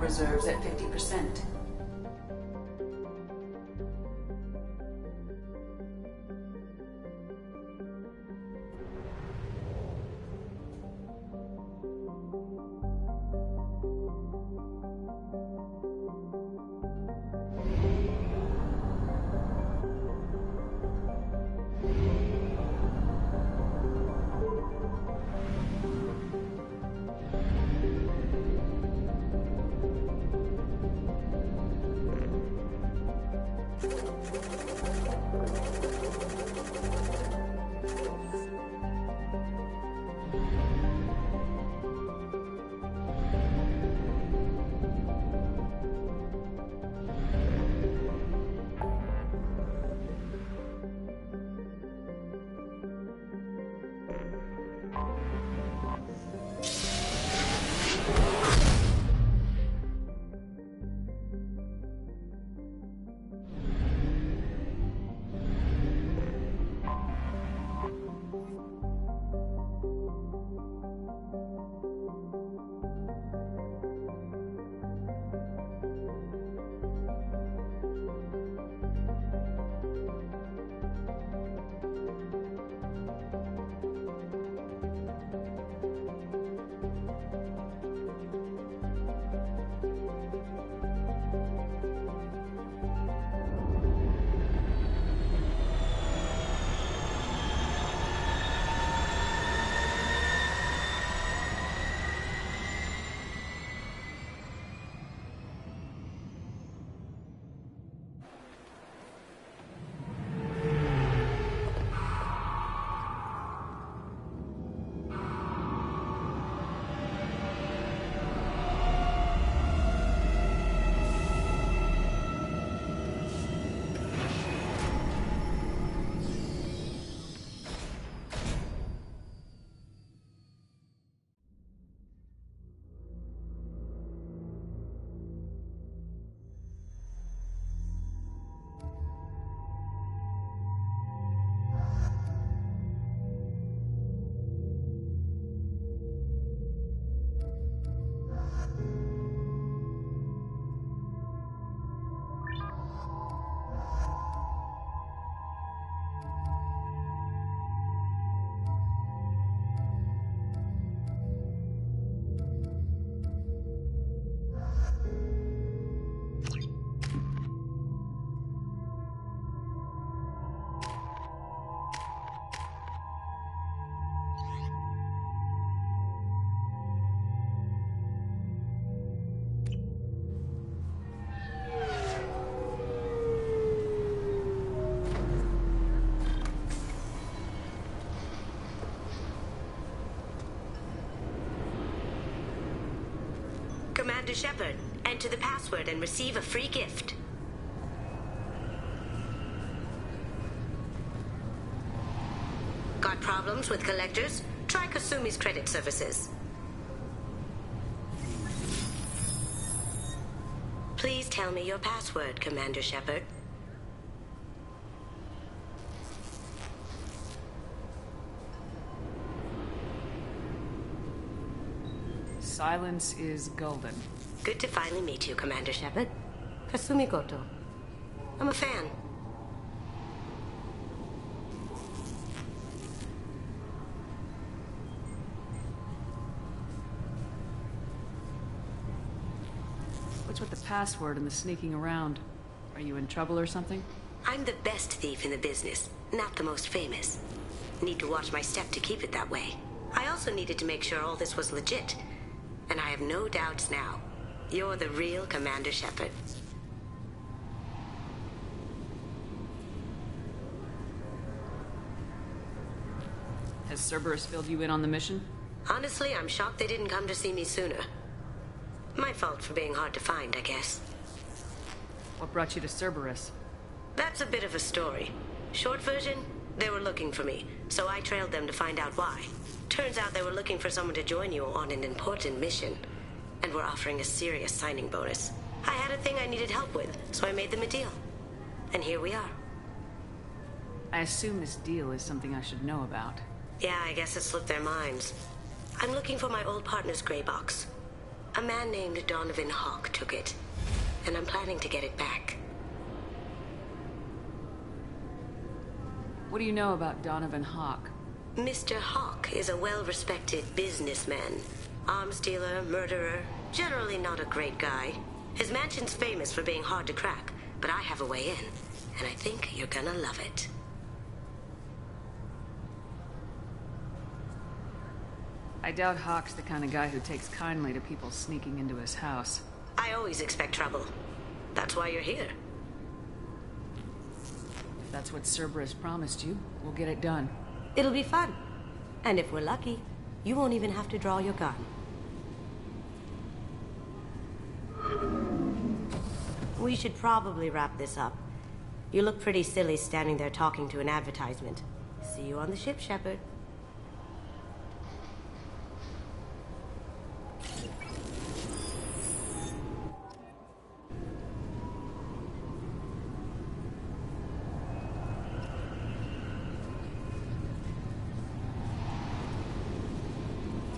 reserves at 50%. Commander Shepard, enter the password and receive a free gift. Got problems with collectors? Try Kasumi's credit services. Please tell me your password, Commander Shepard. Silence is golden. Good to finally meet you, Commander Shepard. Kasumi Goto. I'm a fan. What's with the password and the sneaking around? Are you in trouble or something? I'm the best thief in the business, not the most famous. Need to watch my step to keep it that way. I also needed to make sure all this was legit. And I have no doubts now. You're the real Commander Shepard. Has Cerberus filled you in on the mission? Honestly, I'm shocked they didn't come to see me sooner. My fault for being hard to find, I guess. What brought you to Cerberus? That's a bit of a story. Short version, they were looking for me, so I trailed them to find out why. Turns out they were looking for someone to join you on an important mission, and were offering a serious signing bonus. I had a thing I needed help with, so I made them a deal. And here we are. I assume this deal is something I should know about. Yeah, I guess it slipped their minds. I'm looking for my old partner's gray box. A man named Donovan Hawk took it, and I'm planning to get it back. What do you know about Donovan Hawk? Mr. Hawk is a well-respected businessman. Arms dealer, murderer, generally not a great guy. His mansion's famous for being hard to crack, but I have a way in, and I think you're gonna love it. I doubt Hawk's the kind of guy who takes kindly to people sneaking into his house. I always expect trouble. That's why you're here. If that's what Cerberus promised you, we'll get it done. It'll be fun. And if we're lucky, you won't even have to draw your gun. We should probably wrap this up. You look pretty silly standing there talking to an advertisement. See you on the ship, Shepard.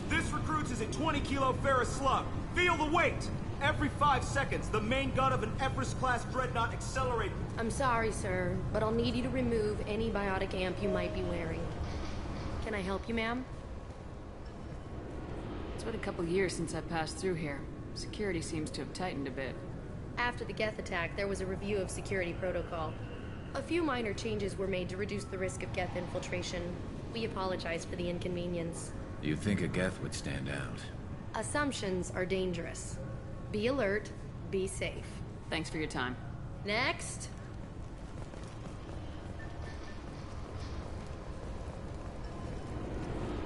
This recruits is a 20-kilo ferrous slug. Feel the weight! Every 5 seconds, the main gun of an Everest-class dreadnought accelerates. I'm sorry, sir, but I'll need you to remove any biotic amp you might be wearing. Can I help you, ma'am? It's been a couple years since I passed through here. Security seems to have tightened a bit. After the Geth attack, there was a review of security protocol. A few minor changes were made to reduce the risk of Geth infiltration. We apologize for the inconvenience. You think a Geth would stand out? Assumptions are dangerous. Be alert, be safe. Thanks for your time. Next!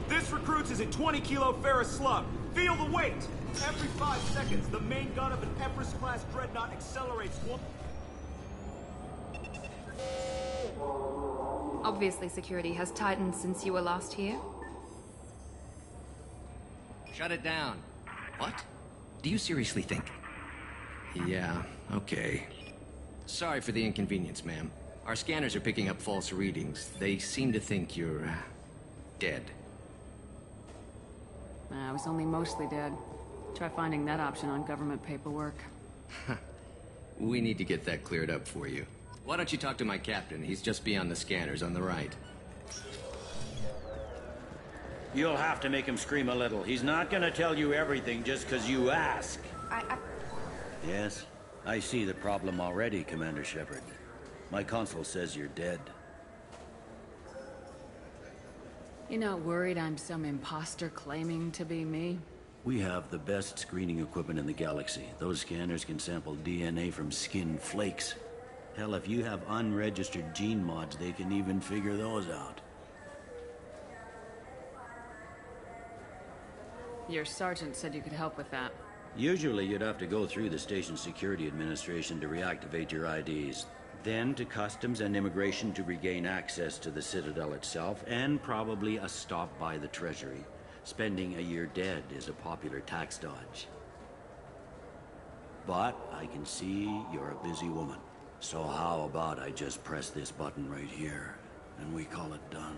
This recruits is a 20-kilo ferrous slug. Feel the weight! Every 5 seconds, the main gun of an Everest-class dreadnought accelerates one... Obviously, security has tightened since you were last here. Shut it down. What? Do you seriously think? Yeah, okay. Sorry for the inconvenience, ma'am. Our scanners are picking up false readings. They seem to think you're, dead. I was only mostly dead. Try finding that option on government paperwork. We need to get that cleared up for you. Why don't you talk to my captain? He's just beyond the scanners on the right. You'll have to make him scream a little. He's not gonna tell you everything just because you ask. Yes, I see the problem already, Commander Shepard. My console says you're dead. You're not worried I'm some imposter claiming to be me? We have the best screening equipment in the galaxy. Those scanners can sample DNA from skin flakes. Hell, if you have unregistered gene mods, they can even figure those out. Your sergeant said you could help with that. Usually you'd have to go through the station security administration to reactivate your IDs. Then to customs and immigration to regain access to the Citadel itself, and probably a stop by the Treasury. Spending a year dead is a popular tax dodge. But I can see you're a busy woman. So how about I just press this button right here, and we call it done?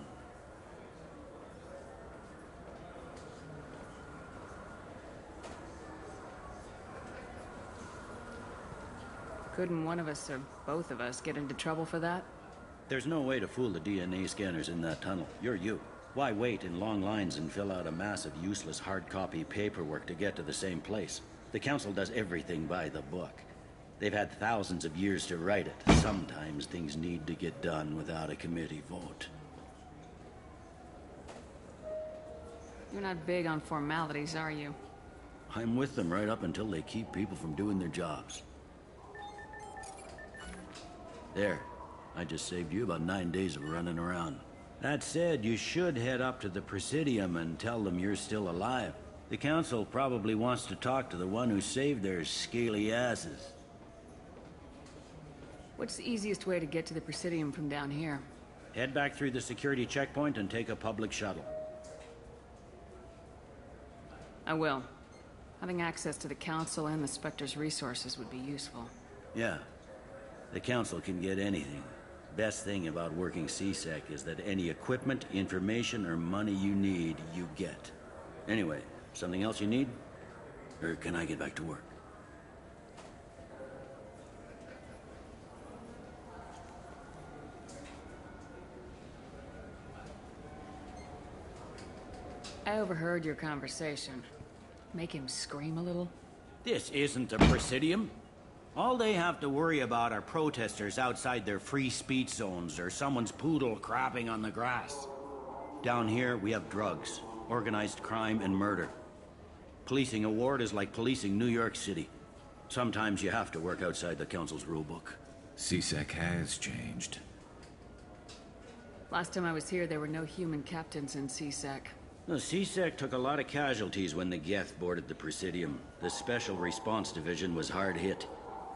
Couldn't one of us, or both of us, get into trouble for that? There's no way to fool the DNA scanners in that tunnel. You're you. Why wait in long lines and fill out a massive useless hard copy paperwork to get to the same place? The Council does everything by the book. They've had thousands of years to write it. Sometimes things need to get done without a committee vote. You're not big on formalities, are you? I'm with them right up until they keep people from doing their jobs. There. I just saved you about 9 days of running around. That said, you should head up to the Presidium and tell them you're still alive. The Council probably wants to talk to the one who saved their scaly asses. What's the easiest way to get to the Presidium from down here? Head back through the security checkpoint and take a public shuttle. I will. Having access to the Council and the Spectre's resources would be useful. Yeah. The Council can get anything. Best thing about working C-Sec is that any equipment, information, or money you need, you get. Anyway, something else you need? Or can I get back to work? I overheard your conversation. Make him scream a little? This isn't a Presidium. All they have to worry about are protesters outside their free speech zones or someone's poodle crapping on the grass. Down here, we have drugs, organized crime, and murder. Policing a ward is like policing New York City. Sometimes you have to work outside the council's rulebook. CSEC has changed. Last time I was here, there were no human captains in CSEC. The CSEC took a lot of casualties when the Geth boarded the Presidium. The Special Response Division was hard hit.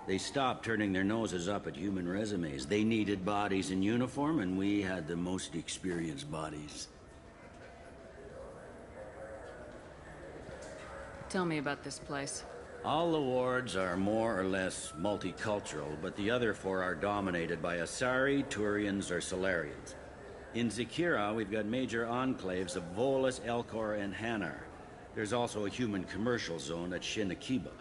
They stopped turning their noses up at human resumes. They needed bodies in uniform, and we had the most experienced bodies. Tell me about this place. All the wards are more or less multicultural, but the other four are dominated by Asari, Turians, or Solarians. In Zakira, we've got major enclaves of Volus, Elcor, and Hanar. There's also a human commercial zone at Shinakiba.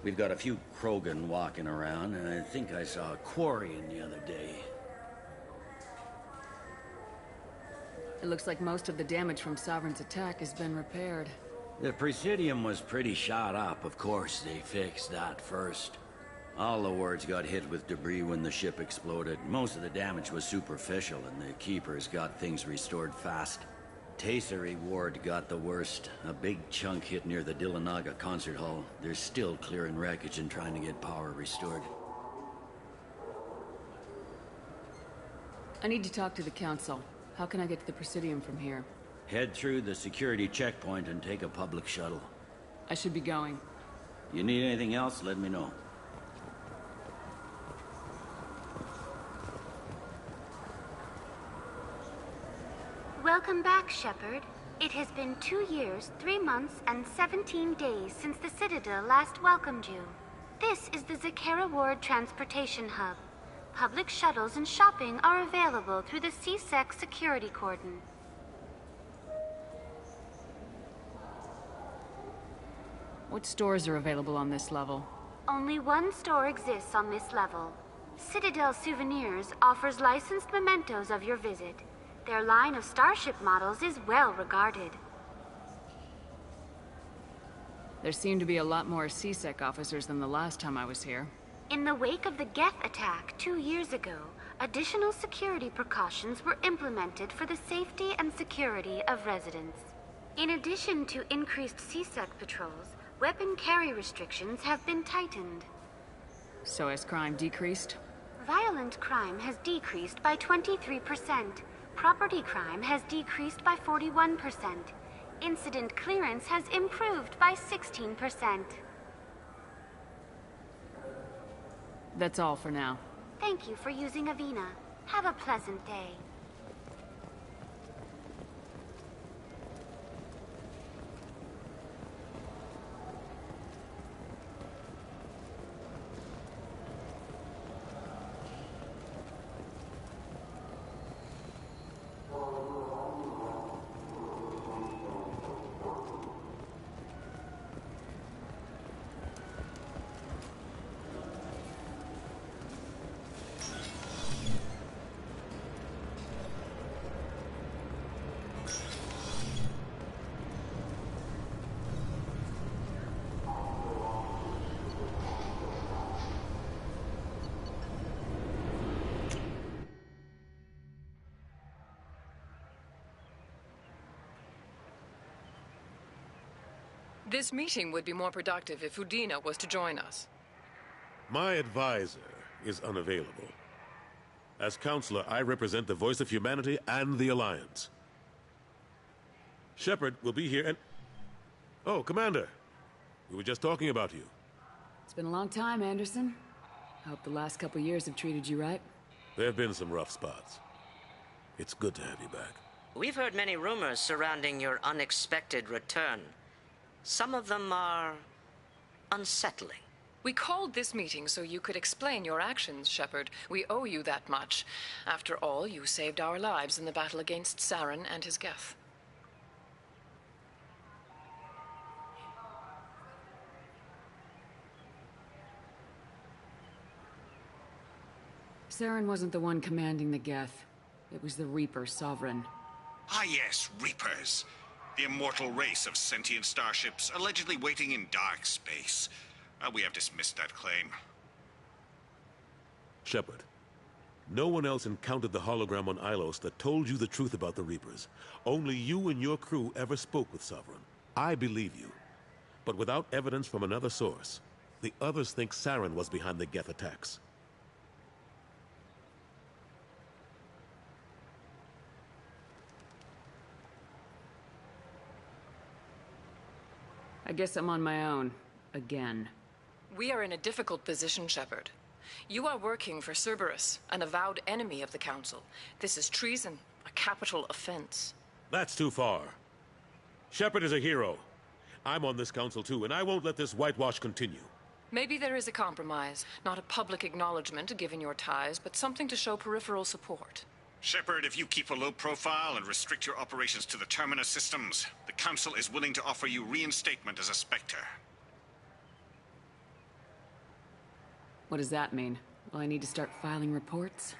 We've got a few Krogan walking around, and I think I saw a Quarian the other day. It looks like most of the damage from Sovereign's attack has been repaired. The Presidium was pretty shot up. Of course, they fixed that first. All the wards got hit with debris when the ship exploded. Most of the damage was superficial, and the Keepers got things restored fast. Tayseri ward got the worst. A big chunk hit near the Dillanaga concert hall. They're still clearing wreckage and trying to get power restored. I need to talk to the council. How can I get to the Presidium from here? Head through the security checkpoint and take a public shuttle. I should be going. You need anything else, let me know. Welcome back, Shepard. It has been 2 years, 3 months, and 17 days since the Citadel last welcomed you. This is the Zakera Ward Transportation Hub. Public shuttles and shopping are available through the CSEC security cordon. What stores are available on this level? Only one store exists on this level. Citadel Souvenirs offers licensed mementos of your visit. Their line of starship models is well regarded. There seem to be a lot more CSEC officers than the last time I was here. In the wake of the Geth attack 2 years ago, additional security precautions were implemented for the safety and security of residents. In addition to increased CSEC patrols, weapon carry restrictions have been tightened. So has crime decreased? Violent crime has decreased by 23%. Property crime has decreased by 41%. Incident clearance has improved by 16%. That's all for now. Thank you for using Avina. Have a pleasant day. This meeting would be more productive if Udina was to join us. My advisor is unavailable. As counselor, I represent the voice of humanity and the Alliance. Shepard will be here and... Oh, Commander. We were just talking about you. It's been a long time, Anderson. I hope the last couple years have treated you right. There have been some rough spots. It's good to have you back. We've heard many rumors surrounding your unexpected return. Some of them are unsettling. We called this meeting so you could explain your actions, Shepard. We owe you that much. After all, you saved our lives in the battle against Saren and his Geth. Saren wasn't the one commanding the Geth. It was the Reaper Sovereign. Ah yes, Reapers. The immortal race of sentient starships allegedly waiting in dark space. We have dismissed that claim. Shepard, no one else encountered the hologram on Ilos that told you the truth about the Reapers. Only you and your crew ever spoke with Sovereign. I believe you. But without evidence from another source, the others think Saren was behind the Geth attacks. I guess I'm on my own. Again. We are in a difficult position, Shepard. You are working for Cerberus, an avowed enemy of the Council. This is treason, a capital offense. That's too far. Shepard is a hero. I'm on this council too, and I won't let this whitewash continue. Maybe there is a compromise. Not a public acknowledgement given your ties, but something to show peripheral support. Shepard, if you keep a low profile and restrict your operations to the Terminus systems, the Council is willing to offer you reinstatement as a Spectre. What does that mean? Will I need to start filing reports?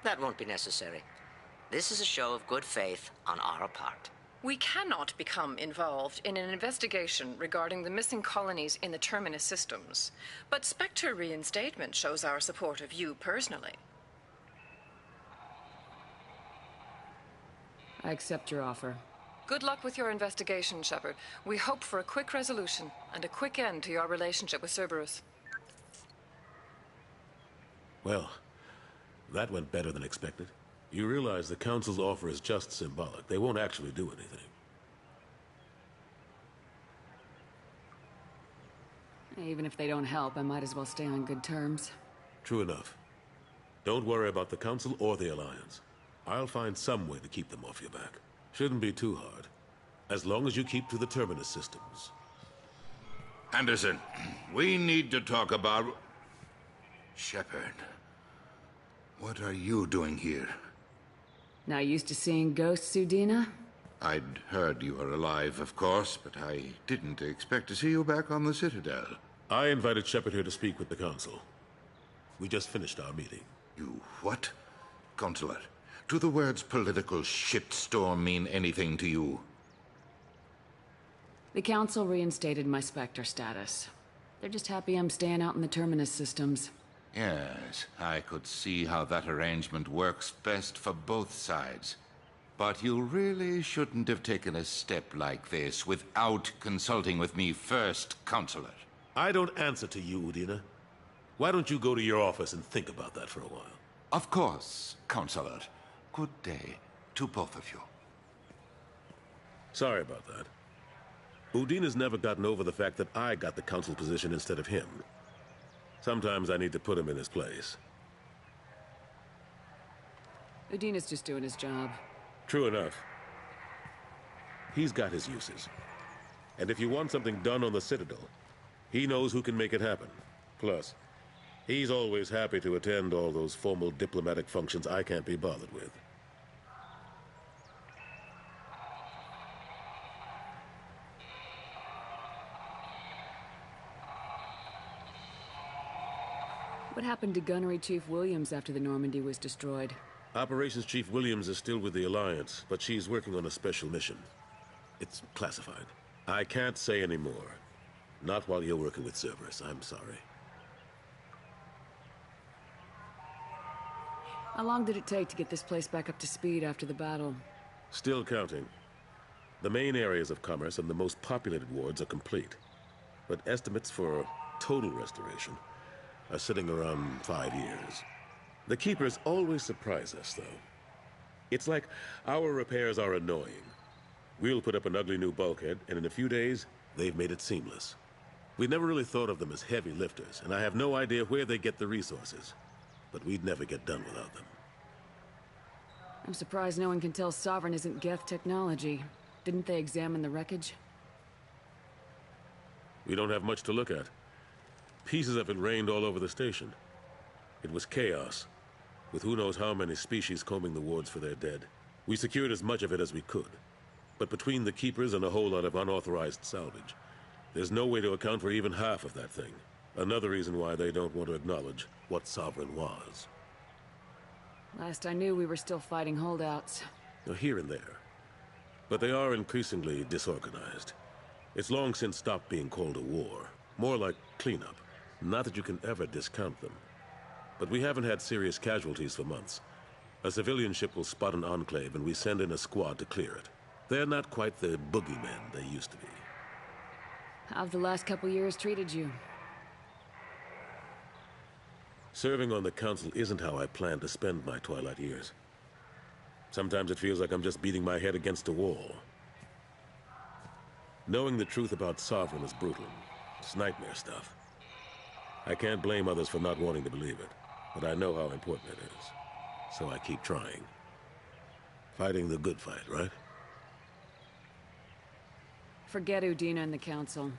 That won't be necessary. This is a show of good faith on our part. We cannot become involved in an investigation regarding the missing colonies in the Terminus systems, but Spectre reinstatement shows our support of you personally. I accept your offer. Good luck with your investigation, Shepard. We hope for a quick resolution and a quick end to your relationship with Cerberus. Well, that went better than expected. You realize the Council's offer is just symbolic. They won't actually do anything. Even if they don't help, I might as well stay on good terms. True enough. Don't worry about the Council or the Alliance. I'll find some way to keep them off your back. Shouldn't be too hard. As long as you keep to the Terminus systems. Anderson, we need to talk about... Shepard. What are you doing here? Not used to seeing ghosts, Udina? I'd heard you were alive, of course, but I didn't expect to see you back on the Citadel. I invited Shepard here to speak with the Council. We just finished our meeting. You what? Consular, do the words political shitstorm mean anything to you? The Council reinstated my Spectre status. They're just happy I'm staying out in the Terminus systems. Yes, I could see how that arrangement works best for both sides. But you really shouldn't have taken a step like this without consulting with me first, Consular. I don't answer to you, Udina. Why don't you go to your office and think about that for a while? Of course, Consular. Good day to both of you. Sorry about that. Udina's never gotten over the fact that I got the Council position instead of him. Sometimes I need to put him in his place. Udina's just doing his job. True enough. He's got his uses. And if you want something done on the Citadel, he knows who can make it happen. Plus, he's always happy to attend all those formal diplomatic functions I can't be bothered with. What happened to Gunnery Chief Williams after the Normandy was destroyed? Operations Chief Williams is still with the Alliance, but she's working on a special mission. It's classified. I can't say any more. Not while you're working with Cerberus, I'm sorry. How long did it take to get this place back up to speed after the battle? Still counting. The main areas of commerce and the most populated wards are complete. But estimates for total restoration are sitting around 5 years. The Keepers always surprise us, though. It's like our repairs are annoying. We'll put up an ugly new bulkhead, and in a few days, they've made it seamless. We never really thought of them as heavy lifters, and I have no idea where they get the resources. But we'd never get done without them. I'm surprised no one can tell Sovereign isn't Geth technology. Didn't they examine the wreckage? We don't have much to look at. Pieces of it rained all over the station. It was chaos, with who knows how many species combing the wards for their dead. We secured as much of it as we could. But between the Keepers and a whole lot of unauthorized salvage, there's no way to account for even half of that thing. Another reason why they don't want to acknowledge what Sovereign was. Last I knew, we were still fighting holdouts. Here and there. But they are increasingly disorganized. It's long since stopped being called a war. More like cleanup. Not that you can ever discount them. But we haven't had serious casualties for months. A civilian ship will spot an enclave and we send in a squad to clear it. They're not quite the boogeymen they used to be. How've the last couple years treated you? Serving on the council isn't how I plan to spend my twilight years. Sometimes it feels like I'm just beating my head against a wall. Knowing the truth about Sovereign is brutal. It's nightmare stuff. I can't blame others for not wanting to believe it, but I know how important it is. So I keep trying. Fighting the good fight, right? Forget Udina and the Council.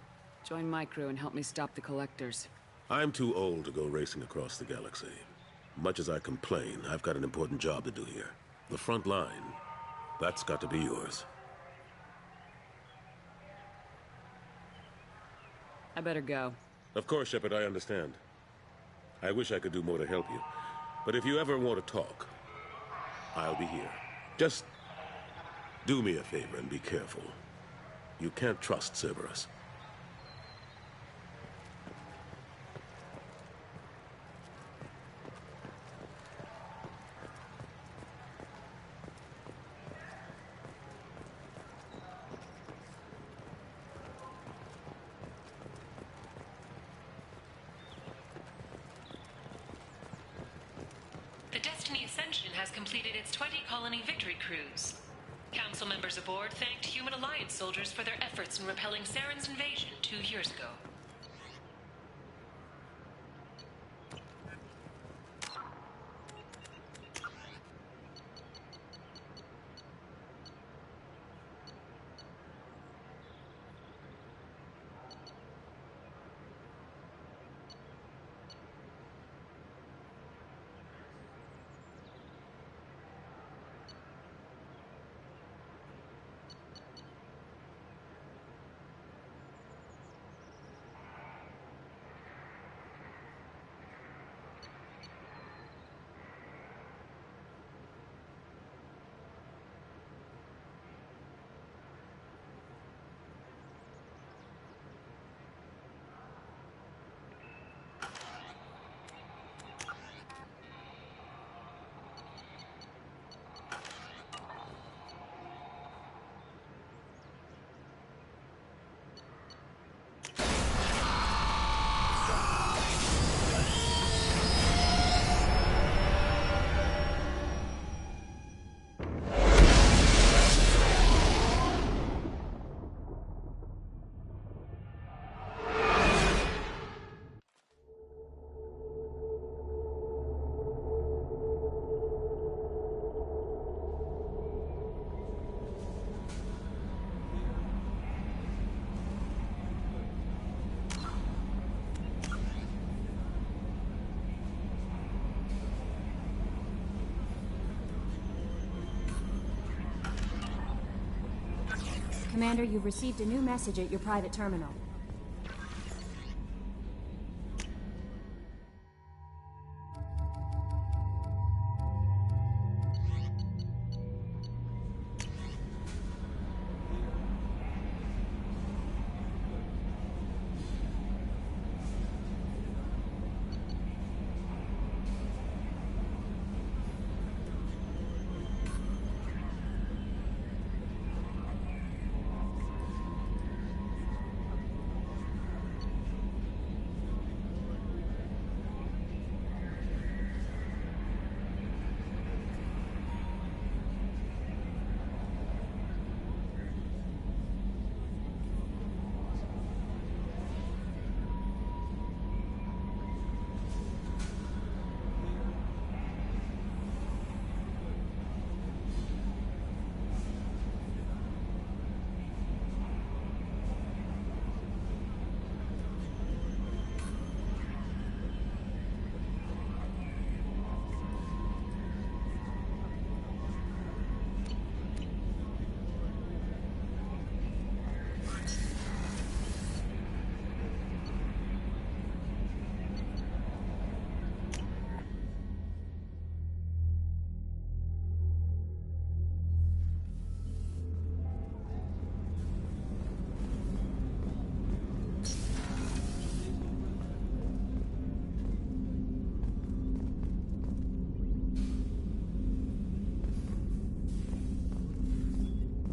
Join my crew and help me stop the Collectors. I'm too old to go racing across the galaxy. Much as I complain, I've got an important job to do here. The front line, that's got to be yours. I better go. Of course, Shepard, I understand. I wish I could do more to help you. But if you ever want to talk, I'll be here. Just do me a favor and be careful. You can't trust Cerberus. The Destiny Ascension has completed its 20-colony victory cruise. Council members aboard thanked Human Alliance soldiers for their efforts in repelling Saren's invasion 2 years ago. Commander, you've received a new message at your private terminal.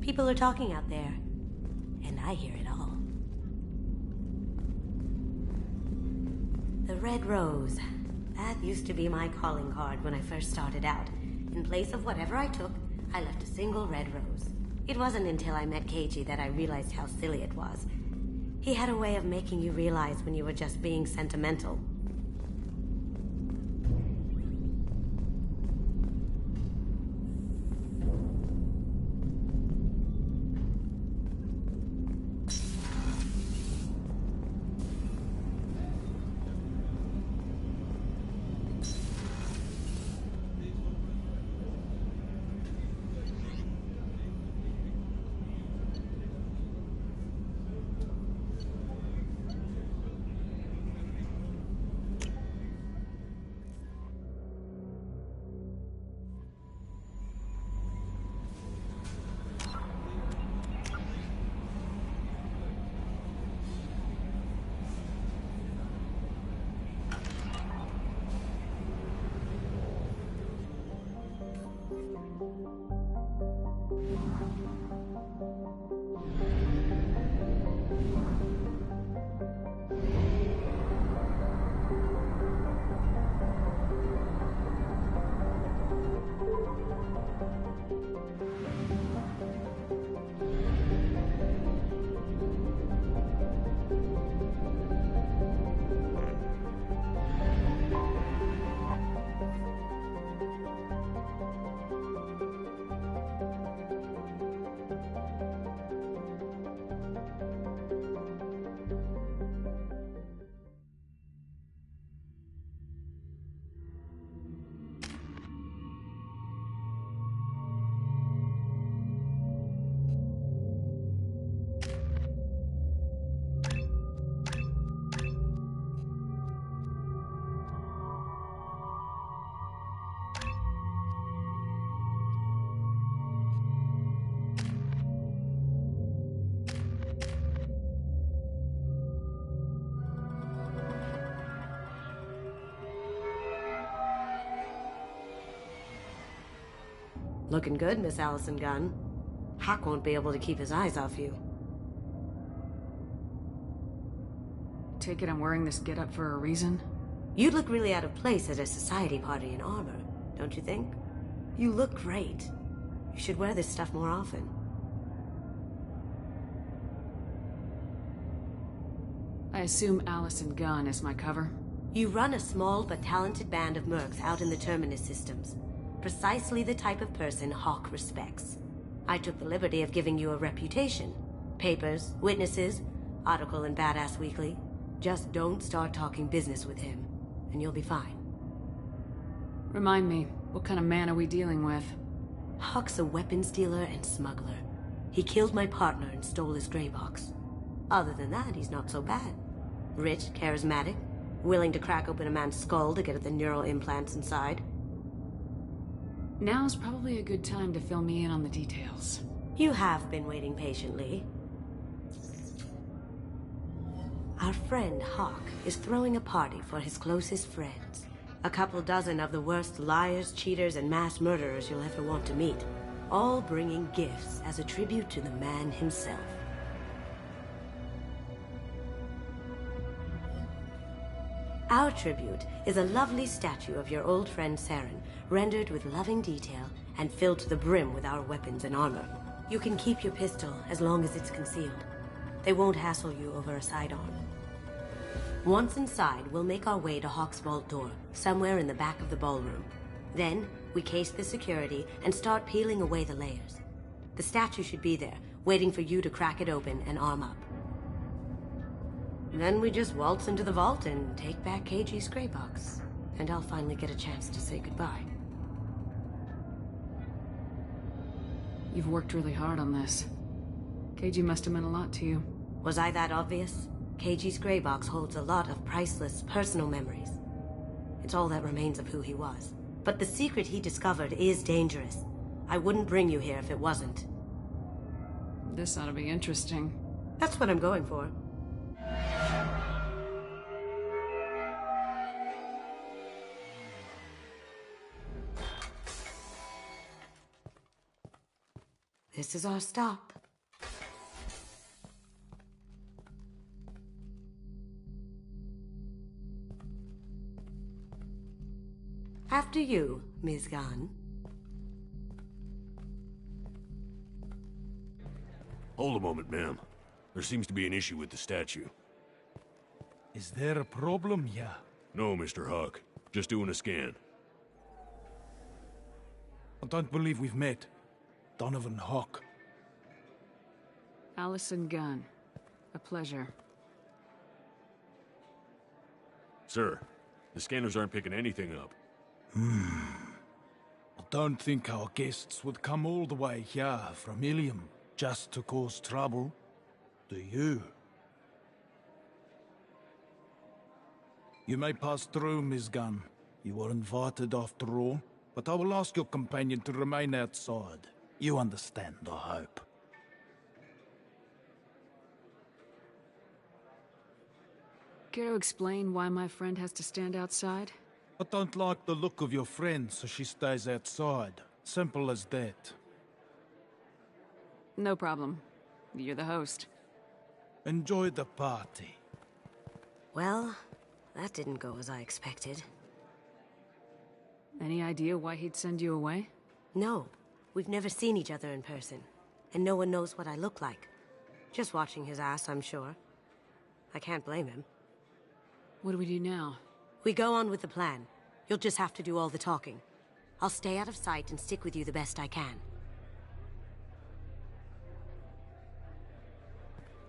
People are talking out there, and I hear it all. The Red Rose. That used to be my calling card when I first started out. In place of whatever I took, I left a single red rose. It wasn't until I met Keiji that I realized how silly it was. He had a way of making you realize when you were just being sentimental. Looking good, Miss Allison Gunn. Hawk won't be able to keep his eyes off you. Take it I'm wearing this getup for a reason? You'd look really out of place at a society party in armor, don't you think? You look great. You should wear this stuff more often. I assume Allison Gunn is my cover? You run a small but talented band of mercs out in the Terminus systems. Precisely the type of person Hawk respects. I took the liberty of giving you a reputation. Papers, witnesses, article in Badass Weekly. Just don't start talking business with him, and you'll be fine. Remind me, what kind of man are we dealing with? Hawk's a weapons dealer and smuggler. He killed my partner and stole his gray box. Other than that, he's not so bad. Rich, charismatic, willing to crack open a man's skull to get at the neural implants inside. Now's probably a good time to fill me in on the details. You have been waiting patiently. Our friend Hawk is throwing a party for his closest friends. A couple dozen of the worst liars, cheaters, and mass murderers you'll ever want to meet. All bringing gifts as a tribute to the man himself. Our tribute is a lovely statue of your old friend Saren, rendered with loving detail and filled to the brim with our weapons and armor. You can keep your pistol as long as it's concealed. They won't hassle you over a sidearm. Once inside, we'll make our way to Hawk's vault door, somewhere in the back of the ballroom. Then, we case the security and start peeling away the layers. The statue should be there, waiting for you to crack it open and arm up. Then we just waltz into the vault and take back Keiji's gray box. And I'll finally get a chance to say goodbye. You've worked really hard on this. Keiji must have meant a lot to you. Was I that obvious? Keiji's gray box holds a lot of priceless personal memories. It's all that remains of who he was. But the secret he discovered is dangerous. I wouldn't bring you here if it wasn't. This ought to be interesting. That's what I'm going for. This is our stop. After you, Ms. Gunn. Hold a moment, ma'am. There seems to be an issue with the statue. Is there a problem, yeah? No, Mr. Huck. Just doing a scan. I don't believe we've met. Donovan Hawk. Allison Gunn. A pleasure. Sir, the scanners aren't picking anything up. I don't think our guests would come all the way here from Ilium just to cause trouble. Do you? You may pass through, Ms. Gunn. You were invited after all, but I will ask your companion to remain outside. You understand, I hope. Care to explain why my friend has to stand outside? I don't like the look of your friend, so she stays outside. Simple as that. No problem. You're the host. Enjoy the party. Well, that didn't go as I expected. Any idea why he'd send you away? No. We've never seen each other in person, and no one knows what I look like. Just watching his ass, I'm sure. I can't blame him. What do we do now? We go on with the plan. You'll just have to do all the talking. I'll stay out of sight and stick with you the best I can.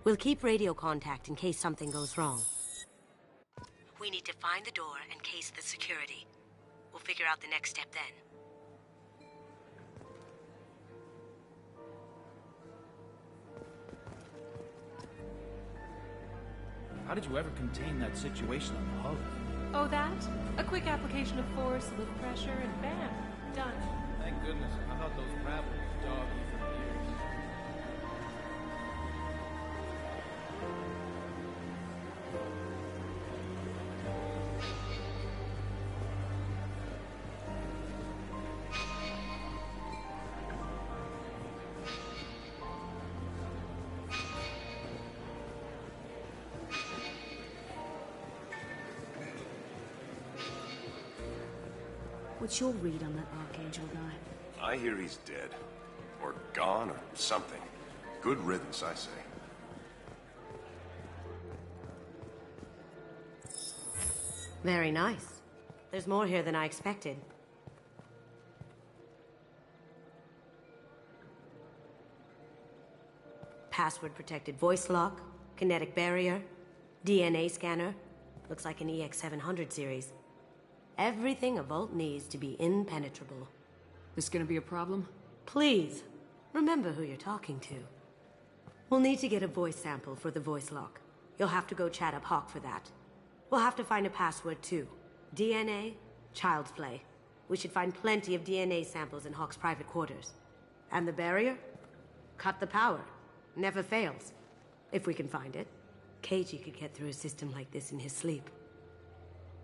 We'll keep radio contact in case something goes wrong. We need to find the door and case the security. We'll figure out the next step then. How did you ever contain that situation on the hull? Oh, that? A quick application of force, a little pressure, and bam, done. Thank goodness. I thought those grapples would dog you for years. What's your read on that Archangel guy? I hear he's dead. Or gone, or something. Good riddance, I say. Very nice. There's more here than I expected. Password-protected voice lock, kinetic barrier, DNA scanner. Looks like an EX700 series. Everything a Vault needs to be impenetrable. This gonna be a problem? Please, remember who you're talking to. We'll need to get a voice sample for the voice lock. You'll have to go chat up Hawk for that. We'll have to find a password too. DNA, child's play. We should find plenty of DNA samples in Hawk's private quarters. And the barrier? Cut the power. Never fails. If we can find it. Keiji could get through a system like this in his sleep.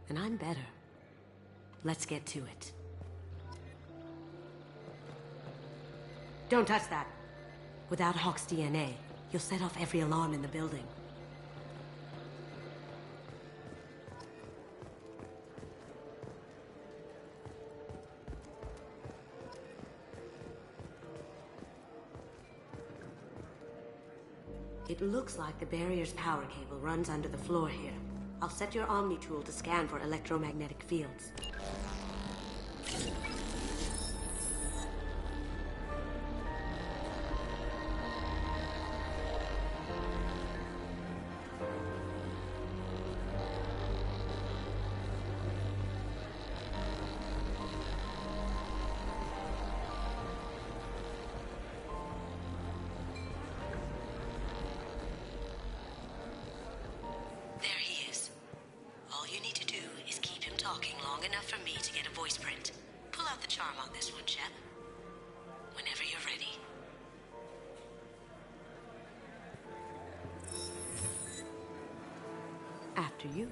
And I'm better. Let's get to it. Don't touch that. Without Hawk's DNA, you'll set off every alarm in the building. It looks like the barrier's power cable runs under the floor here. I'll set your Omni tool to scan for electromagnetic fields. After you.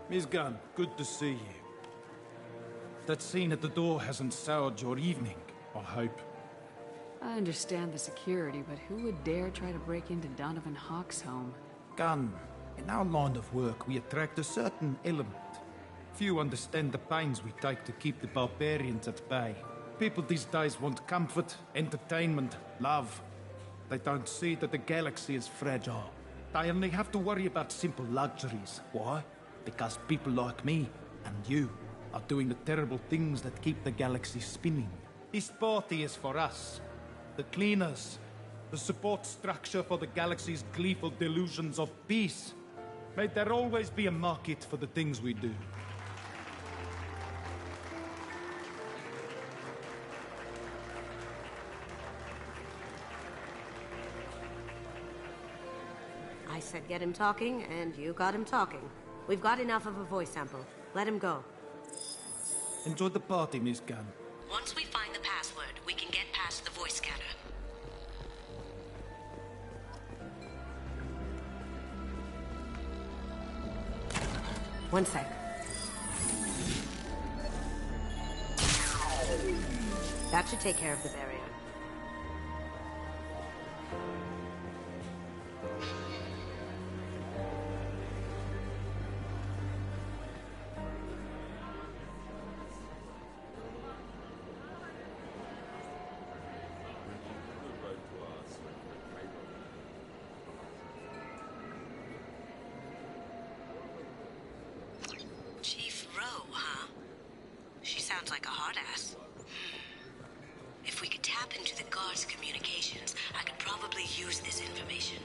Ms. Gunn, good to see you. That scene at the door hasn't soured your evening, I hope. I understand the security, but who would dare try to break into Donovan Hawk's home? Gun, in our line of work, we attract a certain element. Few understand the pains we take to keep the barbarians at bay. People these days want comfort, entertainment, love. They don't see that the galaxy is fragile. They only have to worry about simple luxuries. Why? Because people like me and you are doing the terrible things that keep the galaxy spinning. This party is for us, the cleaners, the support structure for the galaxy's gleeful delusions of peace. May there always be a market for the things we do. I said get him talking, and you got him talking. We've got enough of a voice sample. Let him go. Enjoy the party, Miss Gunn. Once we find the password, we can get past the voice scanner. One sec. That should take care of the barrier. Chief Rowe, huh? She sounds like a hard ass. If we could tap into the guard's communications, I could probably use this information.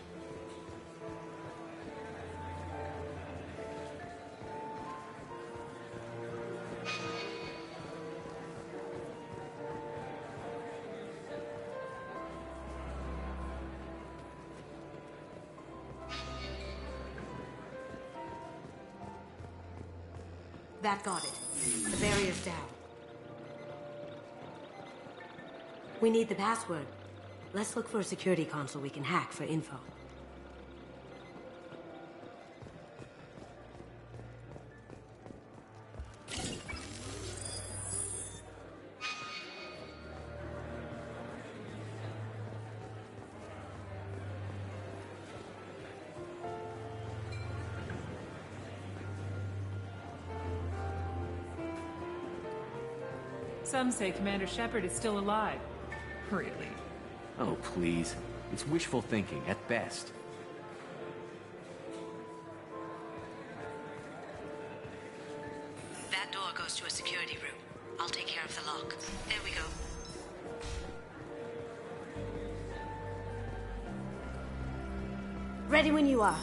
That got it. The barrier's down. We need the password. Let's look for a security console we can hack for info. Some say Commander Shepard is still alive. Really? Oh, please. It's wishful thinking, at best. That door goes to a security room. I'll take care of the lock. There we go. Ready when you are.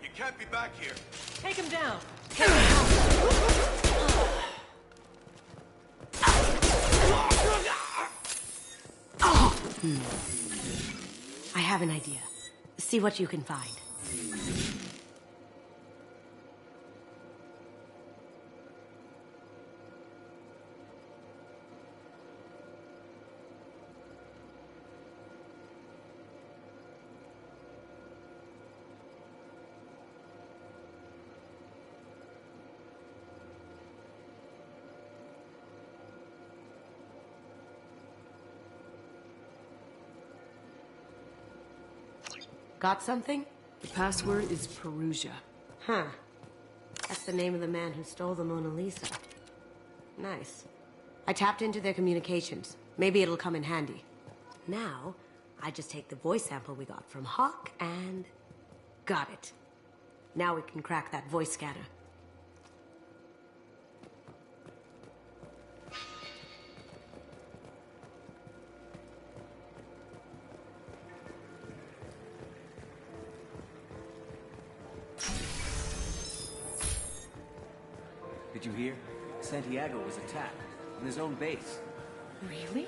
You can't be back here. Take him down. I have an idea. See what you can find. Got something? The password is Perugia. Huh. That's the name of the man who stole the Mona Lisa. Nice. I tapped into their communications. Maybe it'll come in handy. Now, I just take the voice sample we got from Hawk and... got it. Now we can crack that voice scanner. Did you hear? Santiago was attacked. In his own base. Really?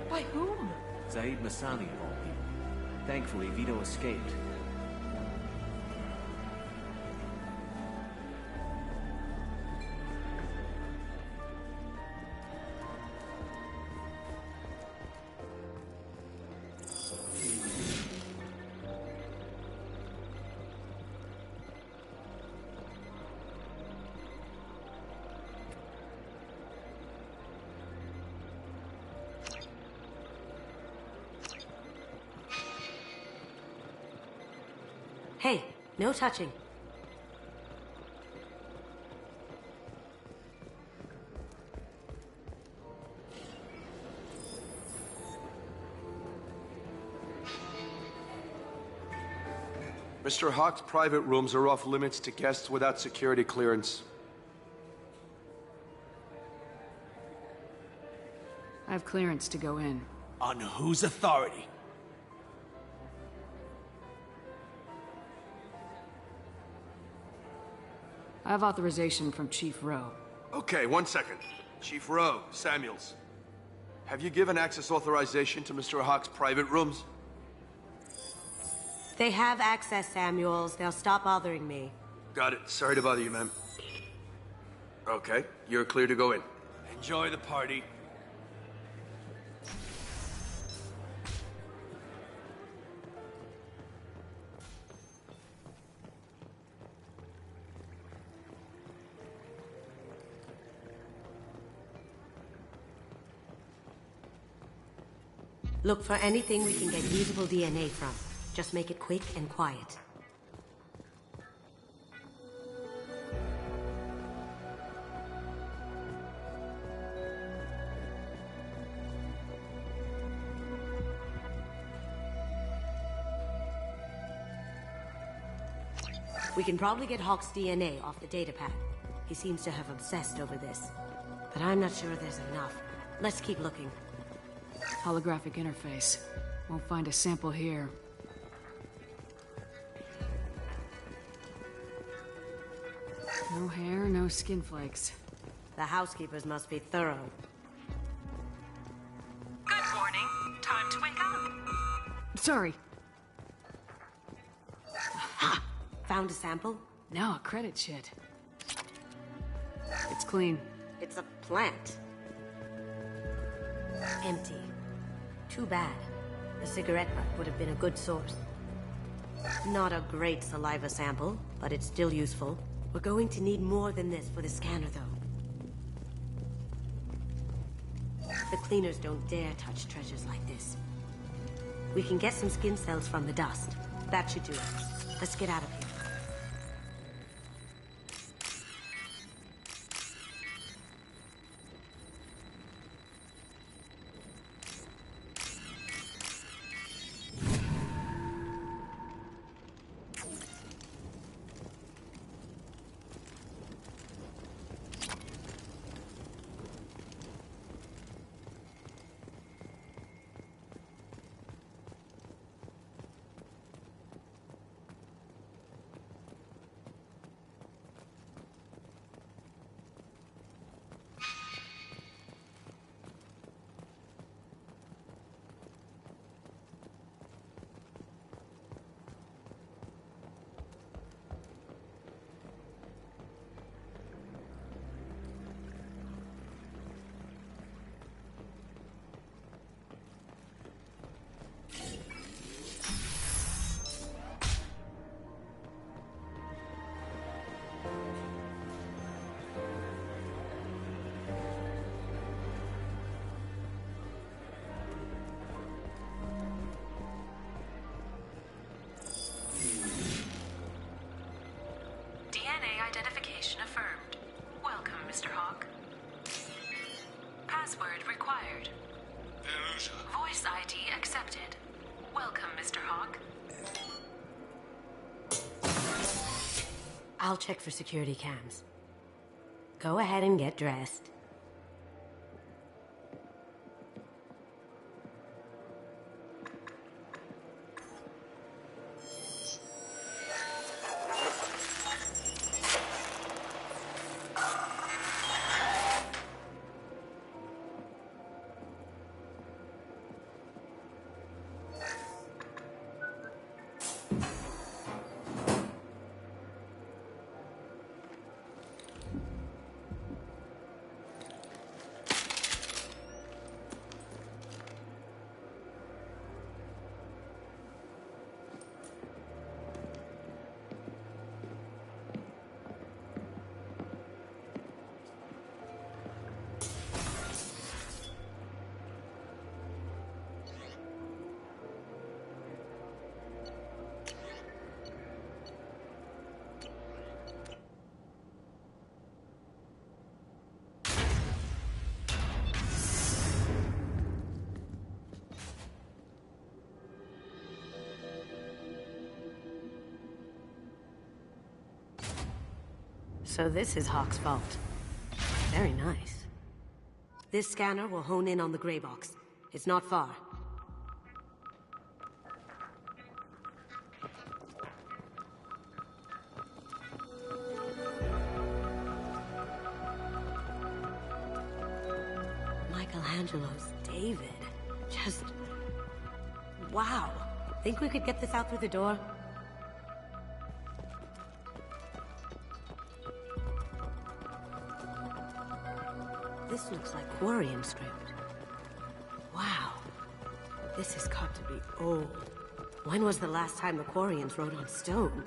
By whom? Zaid Masani, of all people. Thankfully, Vito escaped. Hey, no touching. Mr. Hawk's private rooms are off limits to guests without security clearance. I have clearance to go in. On whose authority? I have authorization from Chief Rowe. Okay, 1 second. Chief Rowe, Samuels. Have you given access authorization to Mr. Hawk's private rooms? They have access, Samuels. They'll stop bothering me. Got it. Sorry to bother you, ma'am. Okay, you're clear to go in. Enjoy the party. Look for anything we can get usable DNA from. Just make it quick and quiet. We can probably get Hawk's DNA off the datapad. He seems to have obsessed over this. But I'm not sure there's enough. Let's keep looking. Holographic interface. Won't find a sample here. No hair, no skin flakes. The housekeepers must be thorough. Good morning. Time to wake up. Sorry. Ha! Found a sample? No, a credit sheet. It's clean. It's a plant. Empty. Too bad. A cigarette butt would have been a good source. Not a great saliva sample, but it's still useful. We're going to need more than this for the scanner, though. The cleaners don't dare touch treasures like this. We can get some skin cells from the dust. That should do it. Let's get out of here. DNA identification affirmed. Welcome, Mr. Hawk. Password required. Voice ID accepted. Welcome, Mr. Hawk. I'll check for security cams. Go ahead and get dressed. So this is Hawk's vault. Very nice. This scanner will hone in on the gray box. It's not far. Michelangelo's David. Just... wow. Think we could get this out through the door? This looks like Quarian script. Wow. This has got to be old. When was the last time the Quarians wrote on stone?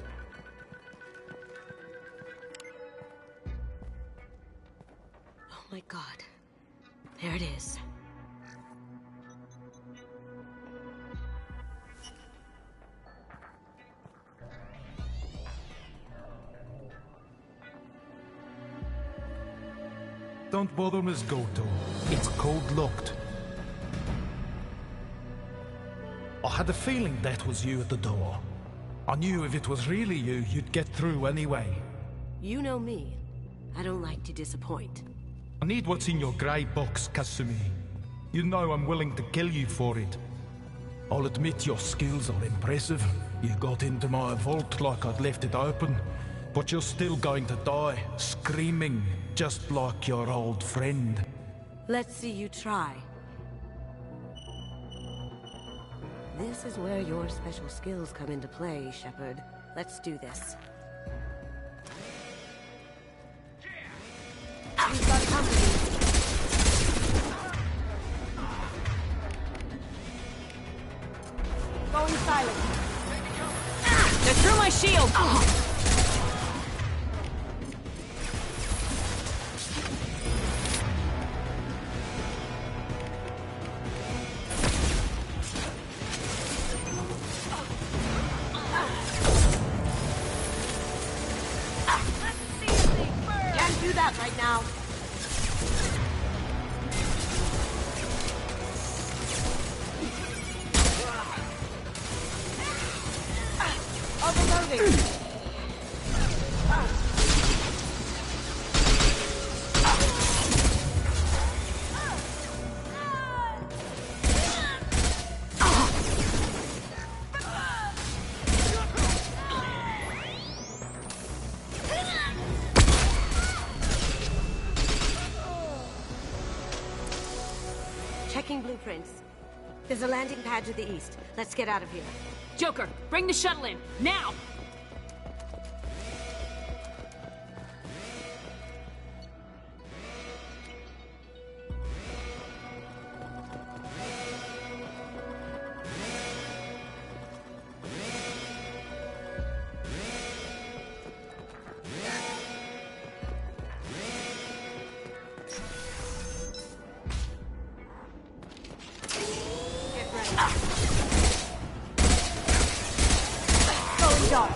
Oh my god. There it is. Don't bother, Miss Goto. It's code-locked. I had a feeling that was you at the door. I knew if it was really you, you'd get through anyway. You know me. I don't like to disappoint. I need what's in your grey box, Kasumi. You know I'm willing to kill you for it. I'll admit your skills are impressive. You got into my vault like I'd left it open. But you're still going to die, screaming, just like your old friend. Let's see you try. This is where your special skills come into play, Shepard. Let's do this. We've got company. Going silent. They're through my shield! Can't do that right now. Overloading. Checking blueprints. There's a landing pad to the east. Let's get out of here. Joker, bring the shuttle in, now! Going dark.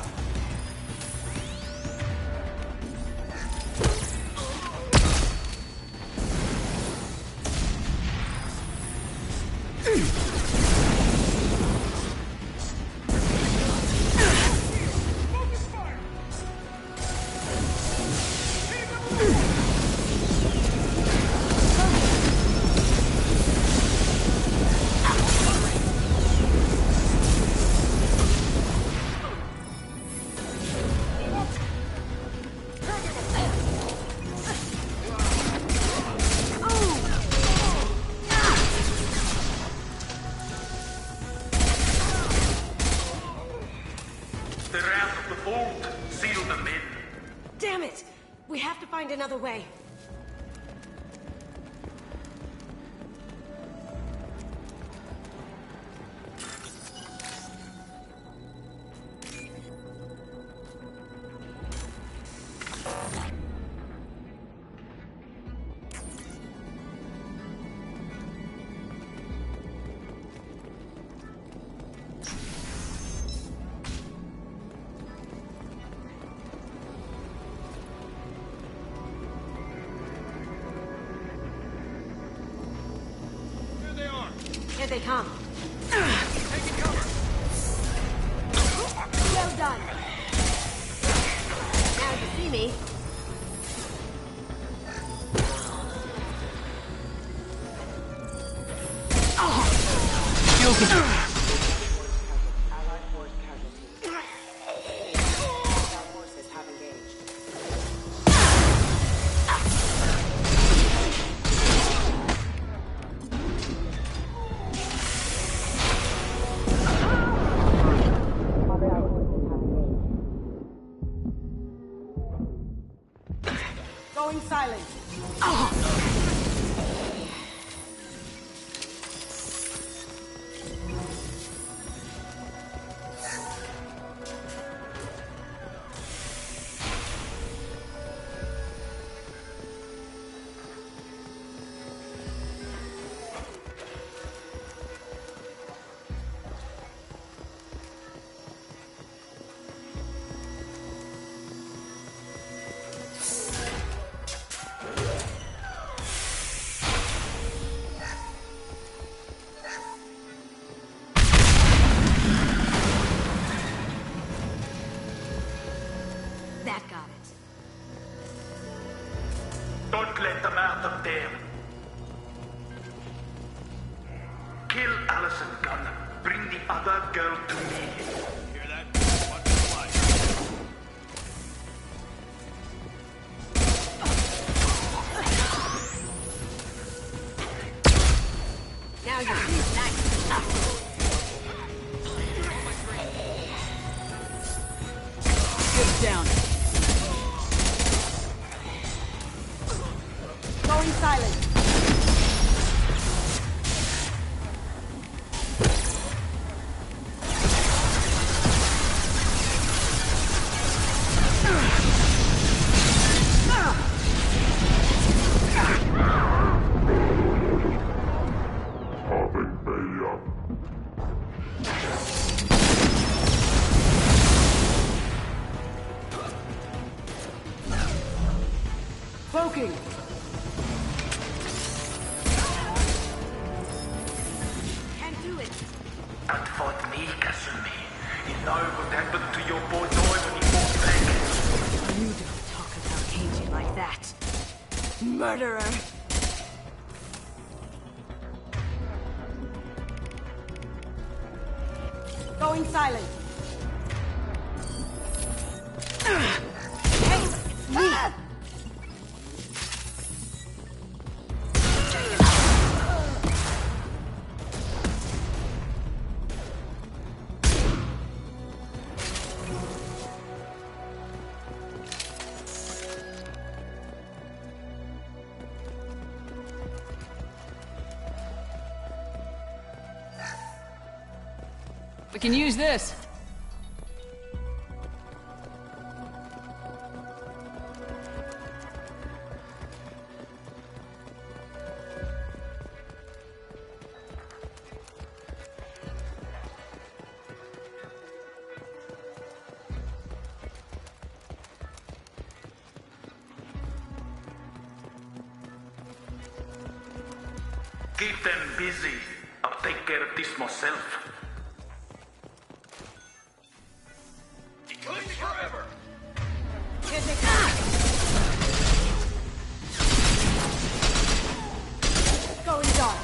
They're out of the vault. Seal them in. Damn it! We have to find another way. Here they come. Taking cover. Well done. Now you see me. Going silent. That got it. Don't let them out of there. Kill Allison Gunn. Bring the other girl to me. Hear that? Watch the fly. Now you're nice. Get down. Going silent. Cloaking. Can't do it. But for me, Kasumi, you know what happened to your boy Noy when he fought back. You don't talk about Keiji like that. Murderer. Going silent. Hey, it's me. We can use this. Keep them busy. I'll take care of this myself. Forever. Here they come. Going dark.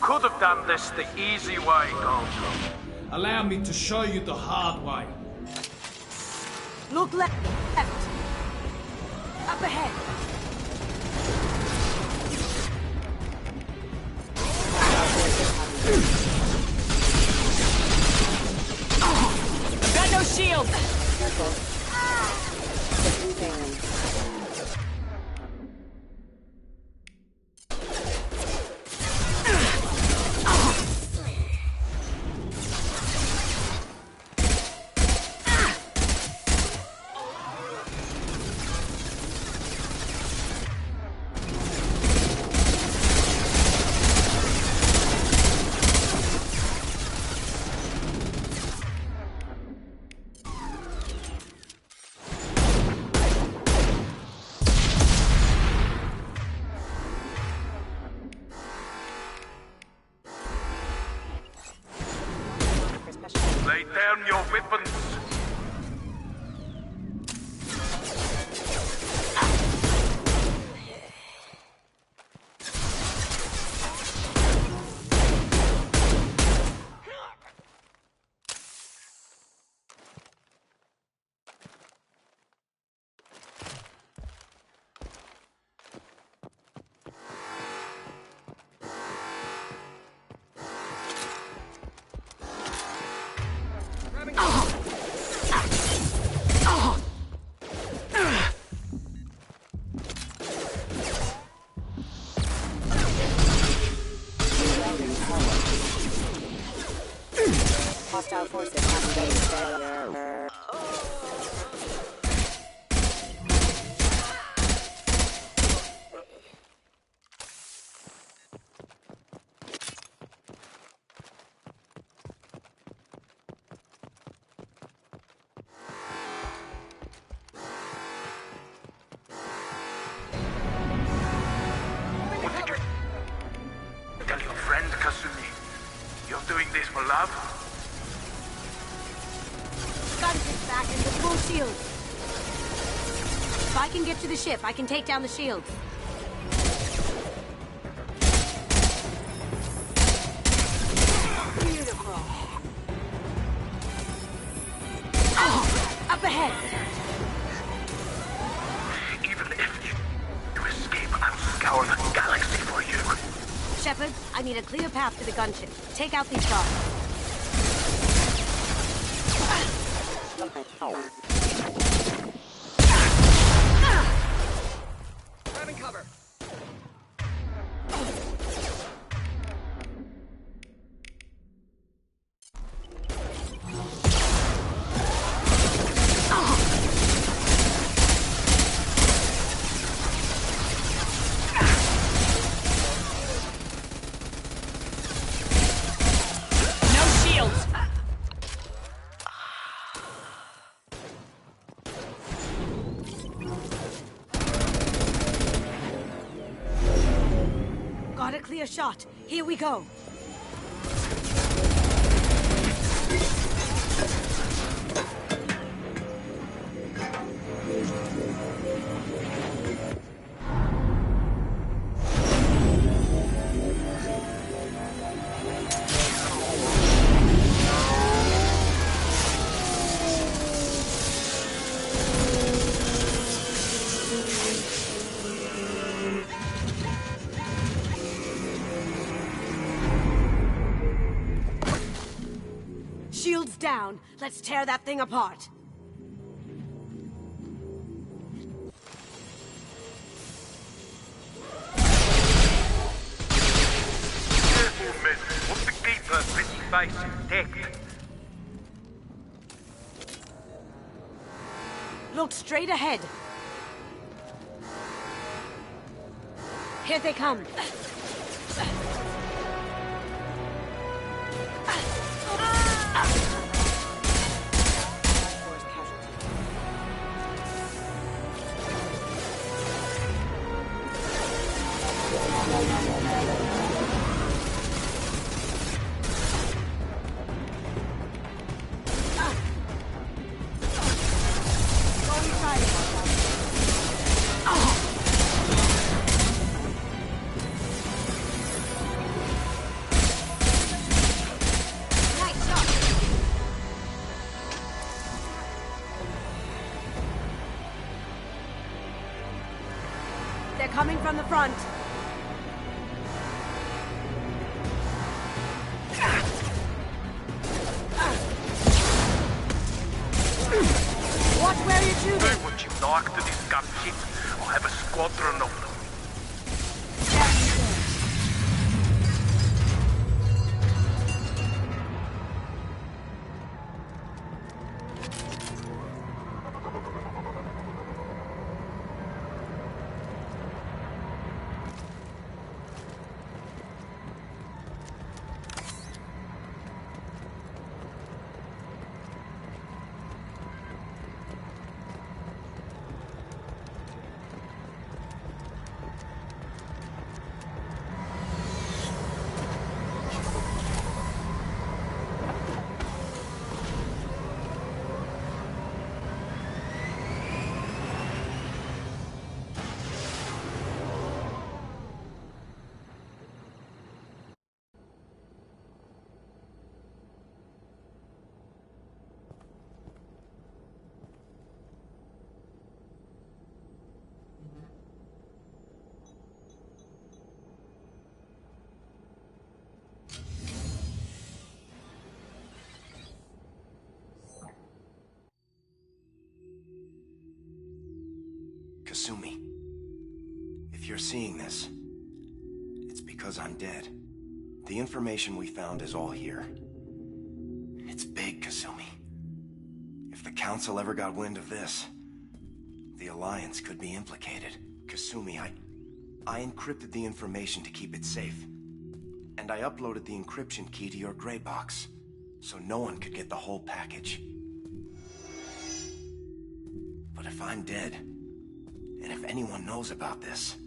could have done this the easy way, Goldblum. Allow me to show you the hard way. Look left. Up ahead. I've got no shield. Lay down your weapons. Hostile forces have engaged. What did you tell your friend, Kasumi? You're doing this for love? Guns is back and the full shield. If I can get to the ship, I can take down the shields. Beautiful. Up ahead. Even if you escape, I'll scour the galaxy for you. Shepard, I need a clear path to the gunship. Take out these guards. Grabbing cover. No shields. Got a clear shot. Here we go. Shields down. Let's tear that thing apart. Careful, men. Want to keep her pretty face intact. Look straight ahead. Here they come. from the front. Watch where you're shooting. Hey, would you knock to these gunship? I'll have a squadron of them. Kasumi, if you're seeing this, it's because I'm dead. The information we found is all here. It's big, Kasumi. If the Council ever got wind of this, the Alliance could be implicated. Kasumi, I encrypted the information to keep it safe. And I uploaded the encryption key to your gray box, so no one could get the whole package. But if I'm dead, and if anyone knows about this,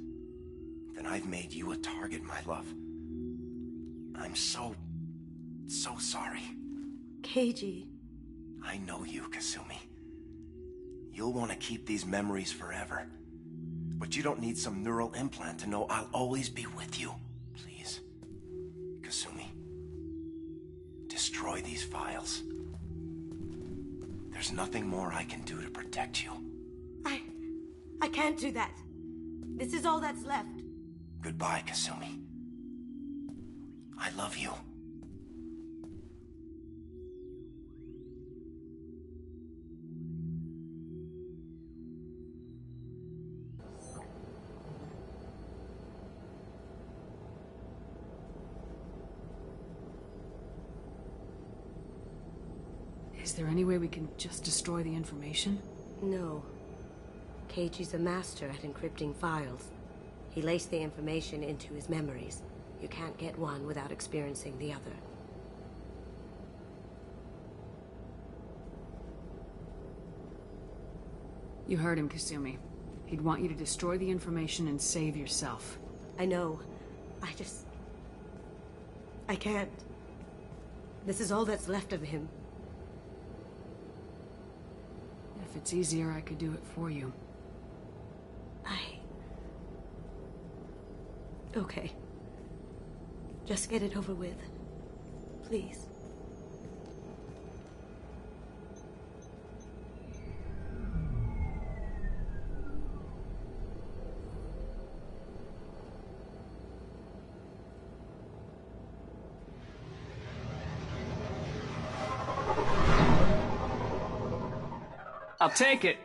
then I've made you a target, my love. I'm so sorry. Keiji. I know you, Kasumi. You'll want to keep these memories forever. But you don't need some neural implant to know I'll always be with you. Please. Kasumi. Destroy these files. There's nothing more I can do to protect you. I can't do that. This is all that's left. Goodbye, Kasumi. I love you. Is there any way we can just destroy the information? No. Keiichi's a master at encrypting files. He laced the information into his memories. You can't get one without experiencing the other. You heard him, Kasumi. He'd want you to destroy the information and save yourself. I know. I can't. This is all that's left of him. If it's easier, I could do it for you. Okay. Just get it over with. Please. I'll take it.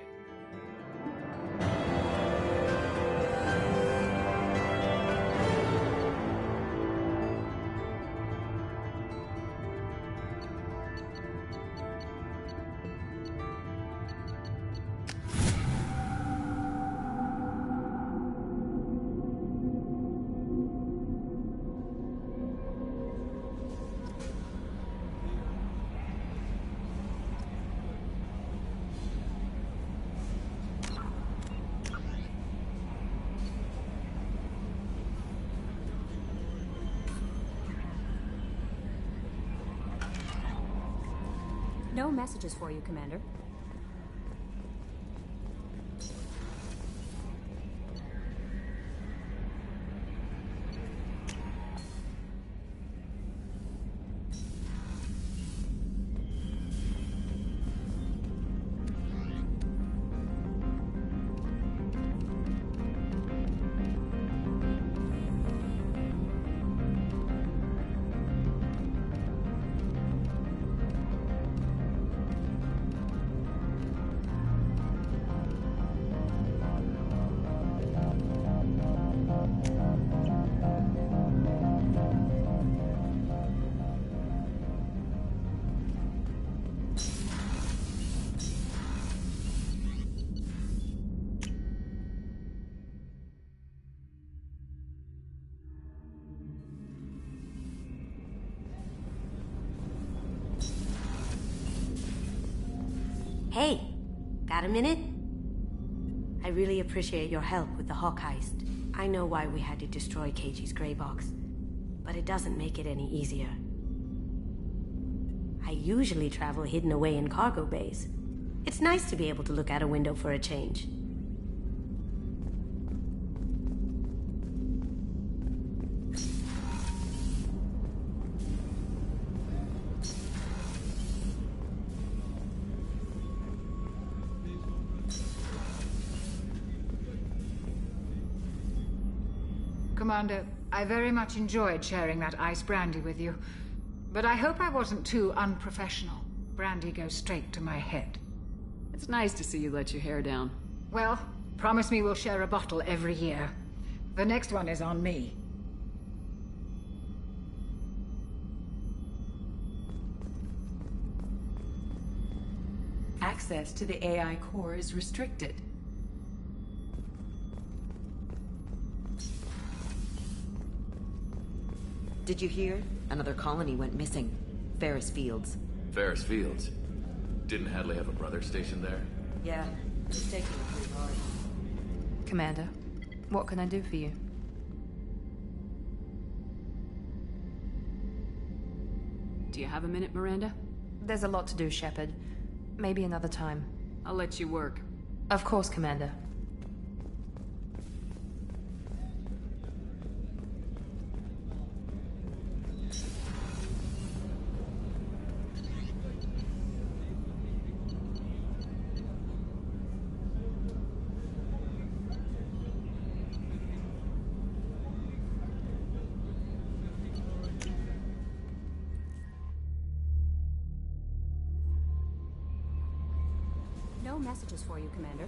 No messages for you, Commander. Hey, got a minute? I really appreciate your help with the Hawk heist. I know why we had to destroy Keiji's gray box, but it doesn't make it any easier. I usually travel hidden away in cargo bays. It's nice to be able to look out a window for a change. Commander, I very much enjoyed sharing that ice brandy with you. But I hope I wasn't too unprofessional. Brandy goes straight to my head. It's nice to see you let your hair down. Well, promise me we'll share a bottle every year. The next one is on me. Access to the AI core is restricted. Did you hear? Another colony went missing. Ferris Fields. Ferris Fields? Didn't Hadley have a brother stationed there? Yeah, he's taking it pretty hard. Commander, what can I do for you? Do you have a minute, Miranda? There's a lot to do, Shepard. Maybe another time. I'll let you work. Of course, Commander. No messages for you, Commander.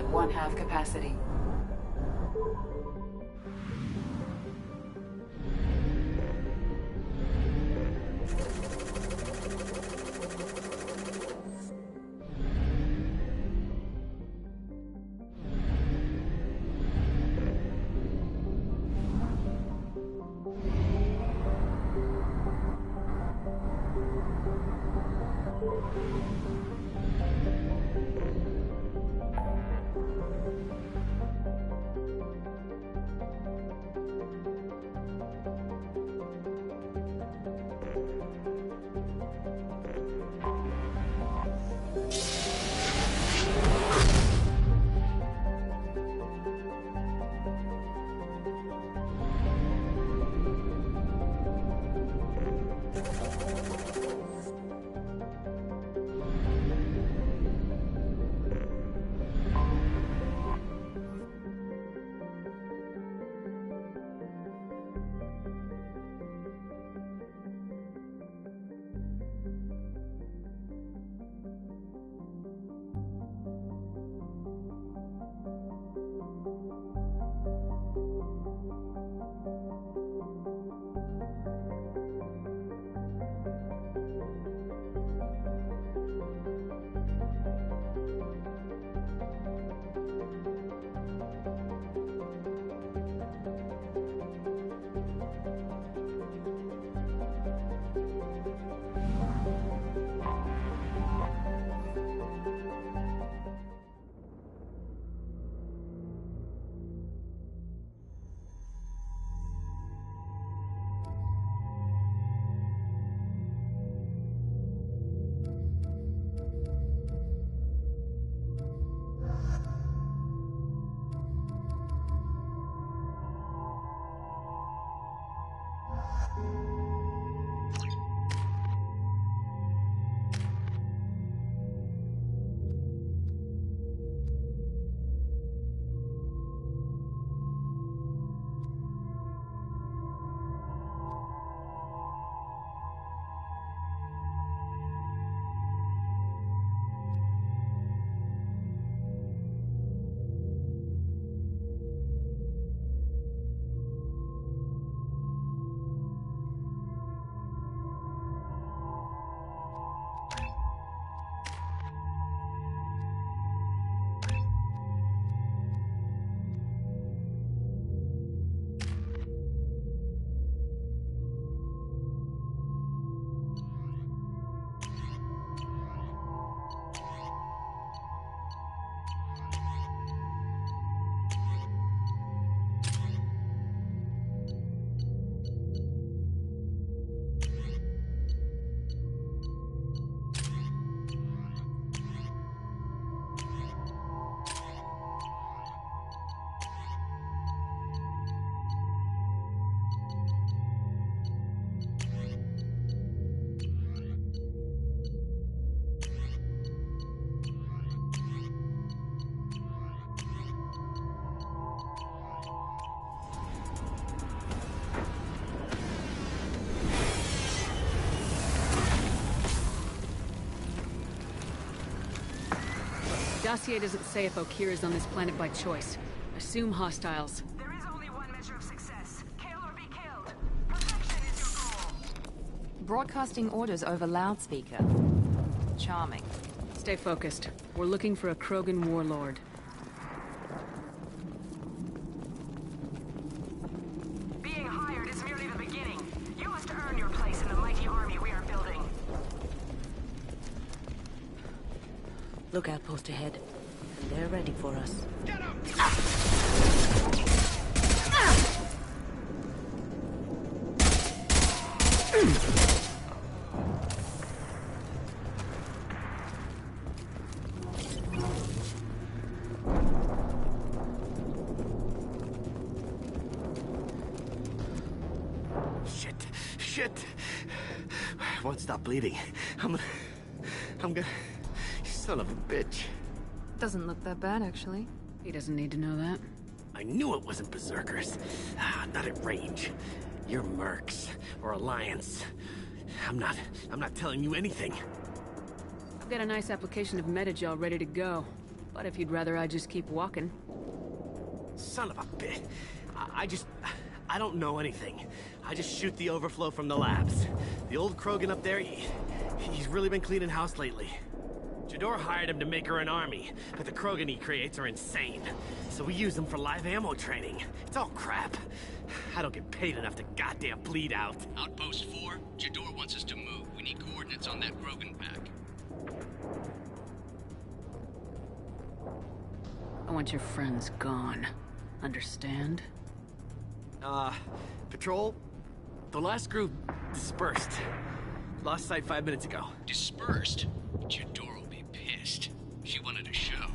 at 1/2 capacity. Dossier doesn't say if Okir is on this planet by choice. Assume hostiles. There is only one measure of success. Kill or be killed. Perfection is your goal. Broadcasting orders over loudspeaker. Charming. Stay focused. We're looking for a Krogan warlord. Being hired is merely the beginning. You must earn your place in the mighty army we are building. Look outpost ahead. And they're ready for us. Get him! Shit! I won't stop bleeding. I'm gonna... Son of a bitch. Doesn't look that bad, actually. He doesn't need to know that. I knew it wasn't Berserkers. Not at range. You're Mercs, or Alliance. I'm not telling you anything. I've got a nice application of metagel ready to go. What if you'd rather I just keep walking? Son of a bitch. I don't know anything. I just shoot the overflow from the labs. The old Krogan up there, he's really been cleaning house lately. Jador hired him to make her an army, but the Krogan he creates are insane. So we use them for live ammo training. It's all crap. I don't get paid enough to goddamn bleed out. Outpost 4, Jador wants us to move. We need coordinates on that Krogan pack. I want your friends gone. Understand? Patrol? The last group dispersed. Lost sight 5 minutes ago. Dispersed? Jador will be pissed. She wanted a show.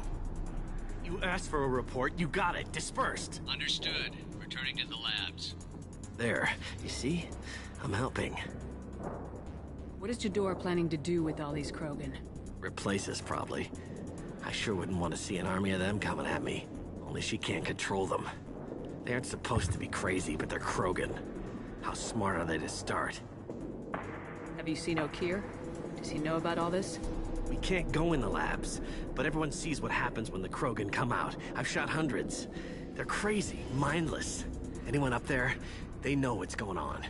You asked for a report, you got it. Dispersed. Understood. Returning to the labs. There. You see? I'm helping. What is Jador planning to do with all these Krogan? Replace us, probably. I sure wouldn't want to see an army of them coming at me. Only she can't control them. They aren't supposed to be crazy, but they're Krogan. How smart are they to start? Have you seen O'Keir? Does he know about all this? We can't go in the labs, but everyone sees what happens when the Krogan come out. I've shot hundreds. They're crazy, mindless. Anyone up there, they know what's going on.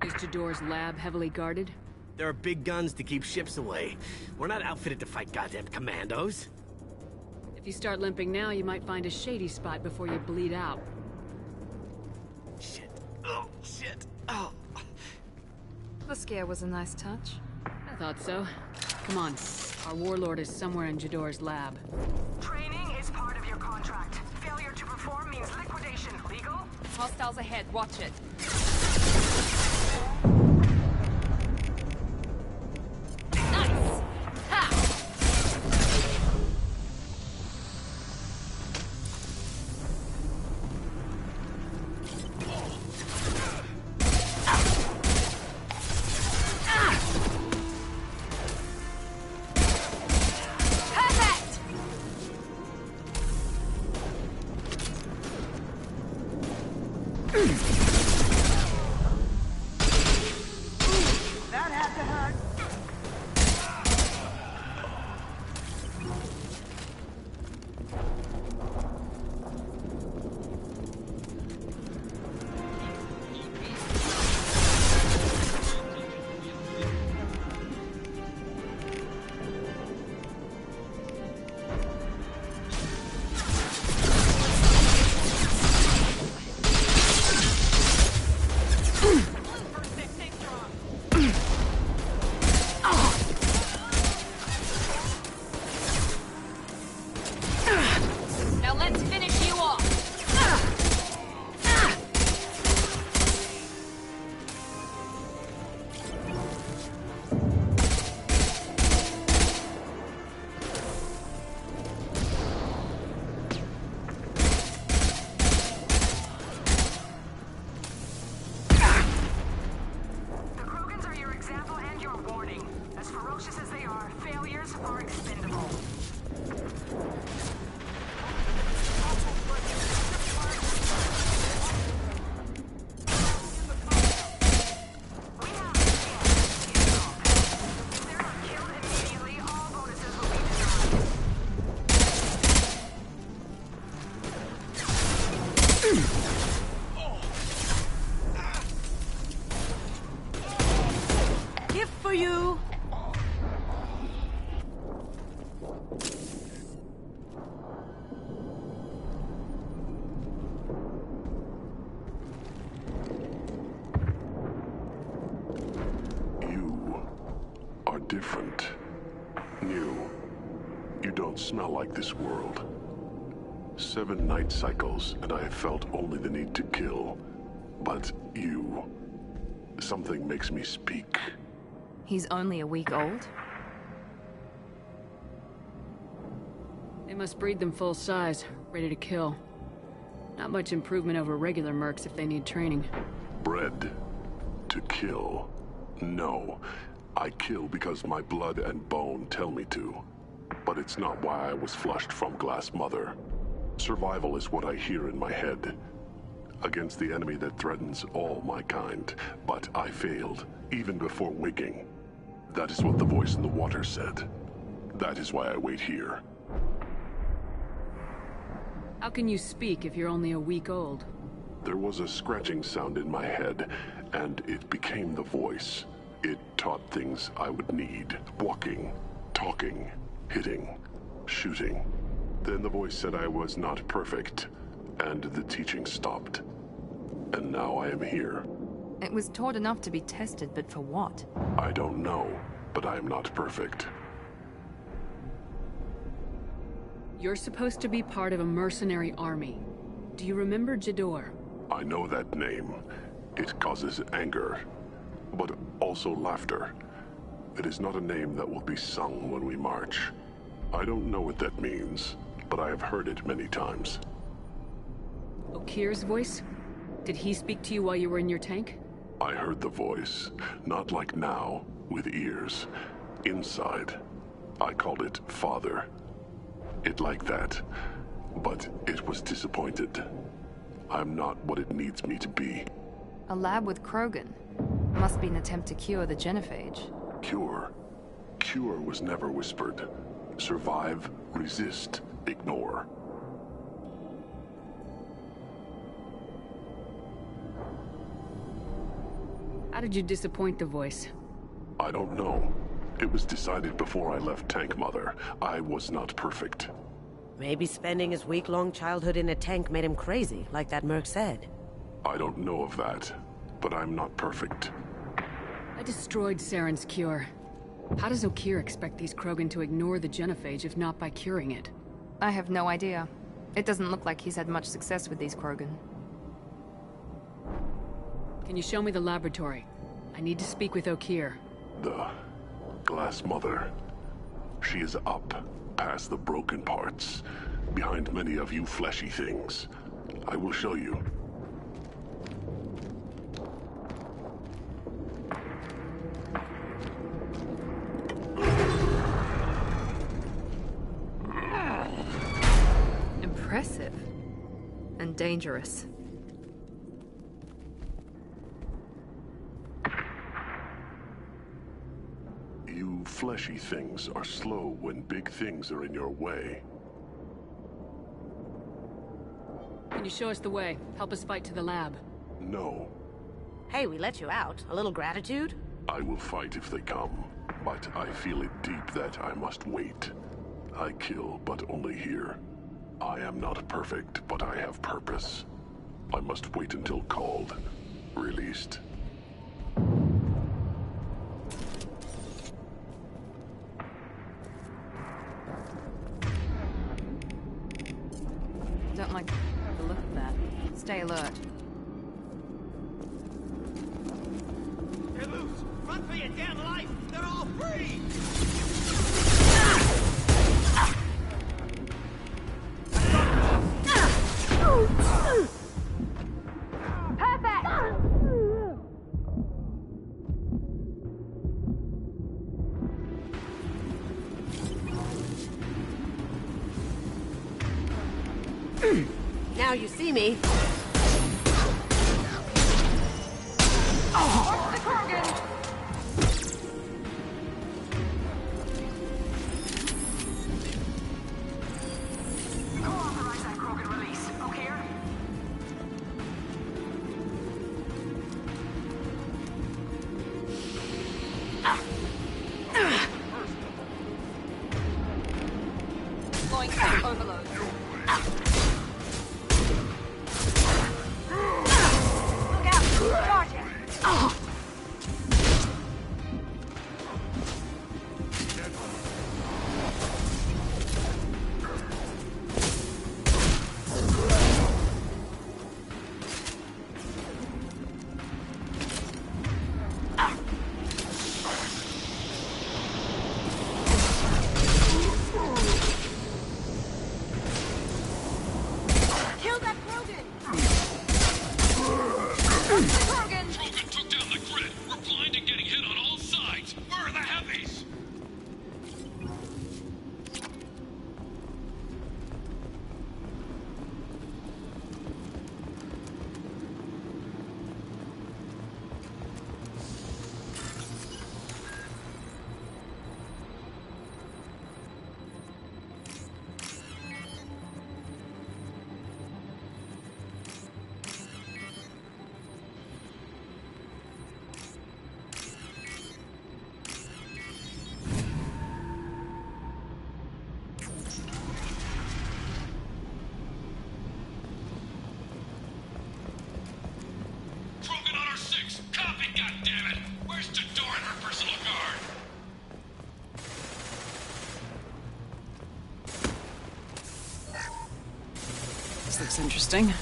Is Jador's lab heavily guarded? There are big guns to keep ships away. We're not outfitted to fight goddamn commandos. If you start limping now, you might find a shady spot before you bleed out. Shit. Oh, shit. Oh. The scare was a nice touch. I thought so. Come on. Our warlord is somewhere in Jador's lab. Training is part of your contract. Failure to perform means liquidation. Legal? Hostiles ahead. Watch it. Nice! Ha! That had to hurt. Now let's finish you off. The Krogans are your example and your warning. As ferocious as they are, failures are expendable. Gift for you. You are different. New. You don't smell like this world. 7 night cycles, and I have felt only the need to kill. But you... something makes me speak. He's only a week old? They must breed them full size, ready to kill. Not much improvement over regular mercs if they need training. Bred to kill. No. I kill because my blood and bone tell me to. But it's not why I was flushed from Glass Mother. Survival is what I hear in my head. Against the enemy that threatens all my kind. But I failed, even before waking. That is what the voice in the water said. That is why I wait here. How can you speak if you're only a week old? There was a scratching sound in my head, and it became the voice. It taught things I would need. Walking, talking, hitting, shooting. Then the voice said I was not perfect, and the teaching stopped. And now I am here. It was taught enough to be tested, but for what? I don't know, but I am not perfect. You're supposed to be part of a mercenary army. Do you remember Jador? I know that name. It causes anger, but also laughter. It is not a name that will be sung when we march. I don't know what that means, but I have heard it many times. Okir's voice? Did he speak to you while you were in your tank? I heard the voice, not like now, with ears. Inside. I called it Father. It like that, but it was disappointed. I'm not what it needs me to be. A lab with Krogan. Must be an attempt to cure the genophage. Cure? Cure was never whispered. Survive, resist, ignore. How did you disappoint the voice? I don't know. It was decided before I left Tank Mother. I was not perfect. Maybe spending his week-long childhood in a tank made him crazy, like that merc said. I don't know of that, but I'm not perfect. I destroyed Saren's cure. How does Okir expect these Krogan to ignore the genophage if not by curing it? I have no idea. It doesn't look like he's had much success with these Krogan. Can you show me the laboratory? I need to speak with Okir. The Glass Mother. She is up, past the broken parts, behind many of you fleshy things. I will show you. Impressive. And dangerous. You fleshy things are slow when big things are in your way. Can you show us the way? Help us fight to the lab. No. Hey, we let you out. A little gratitude? I will fight if they come, but I feel it deep that I must wait. I kill, but only here. I am not perfect, but I have purpose. I must wait until called, released. Don't like the look of that. Stay alert. They're loose! Run for your damn life! They're all free! Now you see me. Going to overload. Kill that Krogan! Krogan! Krogan took down the looks interesting.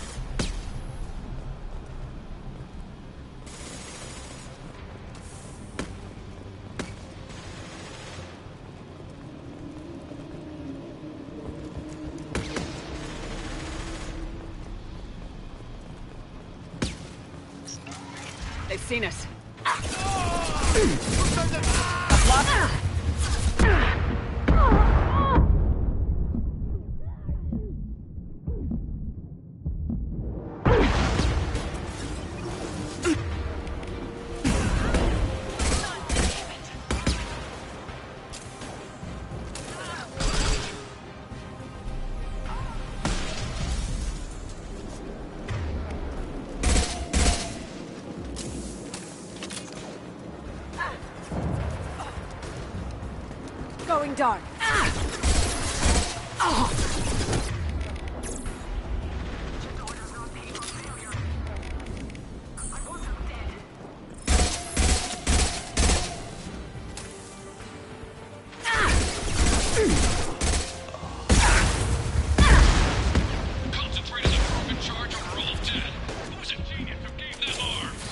They've seen us. Going dark. Concentrate on the Krogan charge or we're all dead. Who's a genius who gave them arms?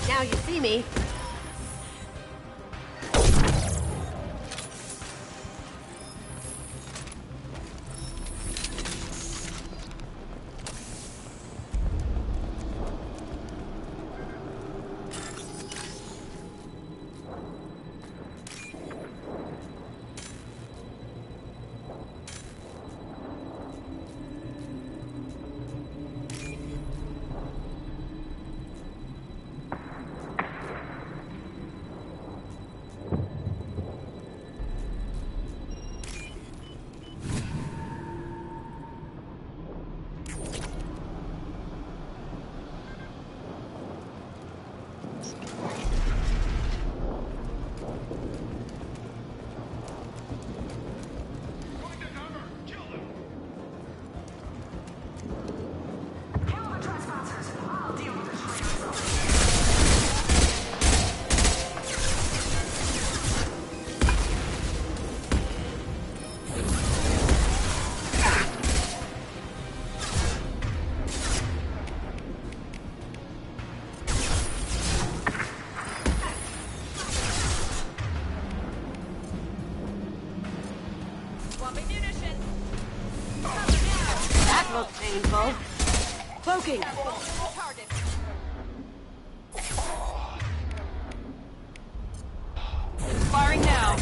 Now you see me. That looks painful. Cloaking. Firing now.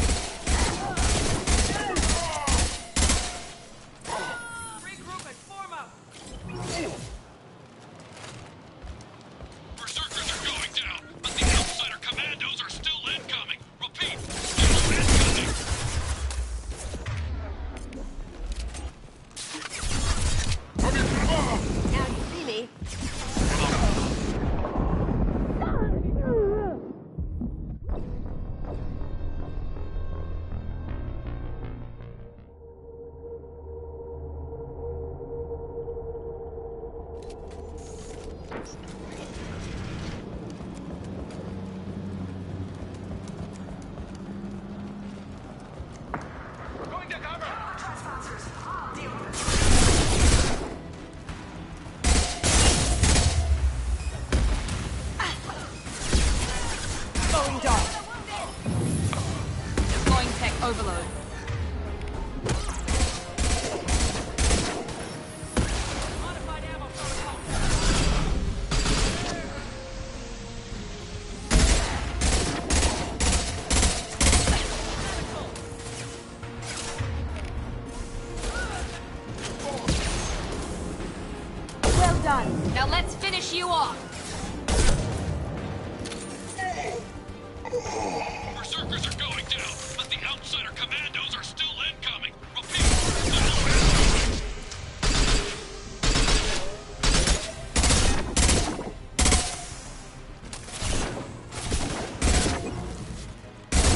Regroup and form up. Berserkers are going down, but the outsider commandos are still incoming. Repeat, still incoming. Now you see me. Going to cover! Trespassers, I'll deal with it. Going dark. Deploying tech overload. Modified ammo protocol. Well done. Now let's finish you off. Berserkers are going down, but the outsider commandos are still incoming. Repeat, still incoming.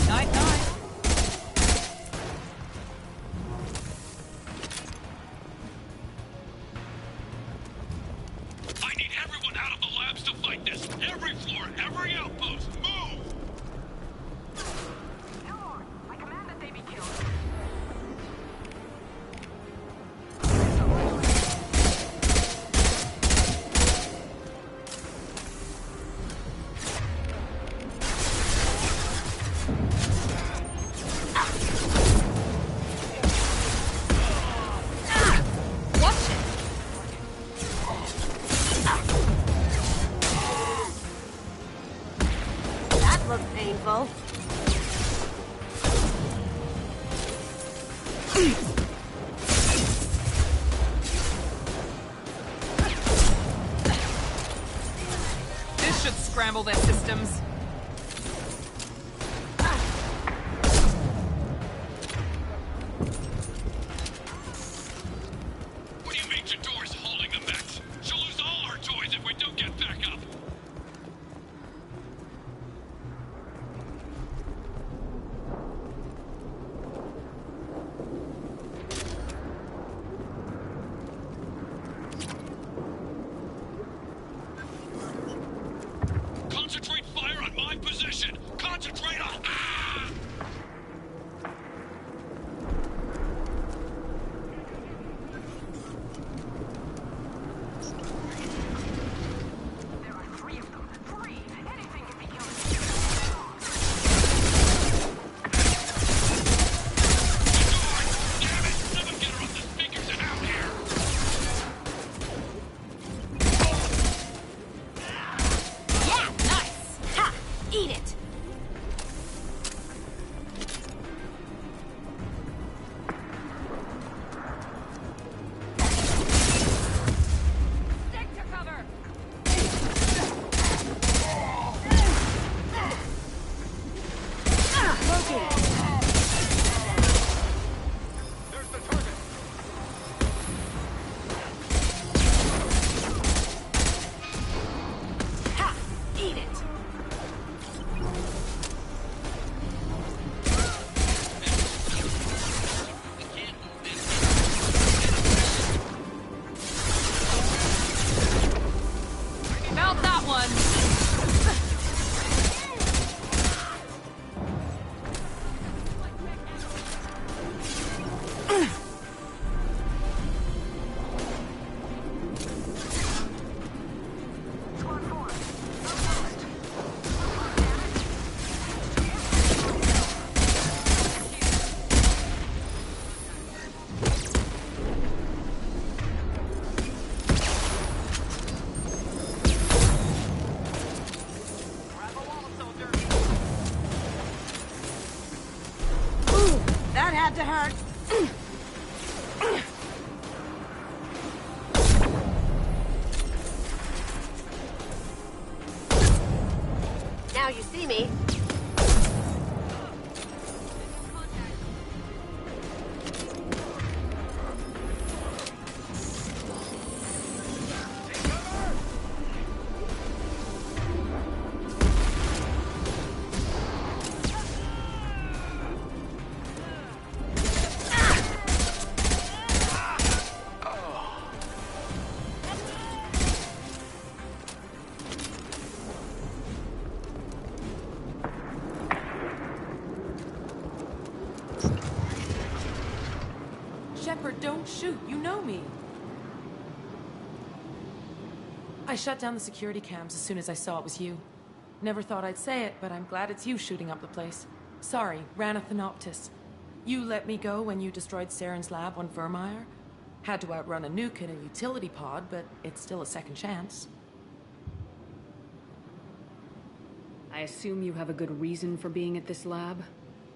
Night, night. Every outpost, move! Lord, I command that they be killed. That looked painful. This should scramble their systems. What do you mean Jador's holding the mechs? She'll lose all our toys if we don't get back up. Concentrate fire on my position! Concentrate on... Ah! There are 3 of them. 3! Anything can be killed. Damn it! Someone get her off the speakers and out here! Yeah, nice. Ha! Eat it. Stick to cover! There's the target! Ha! Eat it. About that one! Squad 4, Ooh, that had to hurt. Now you see me. Shepard, don't shoot. You know me. I shut down the security cams as soon as I saw it was you. Never thought I'd say it, but I'm glad it's you shooting up the place. Sorry, ran a Thanoptis. You let me go when you destroyed Saren's lab on Vermeer. Had to outrun a nuke in a utility pod, but it's still a second chance. I assume you have a good reason for being at this lab?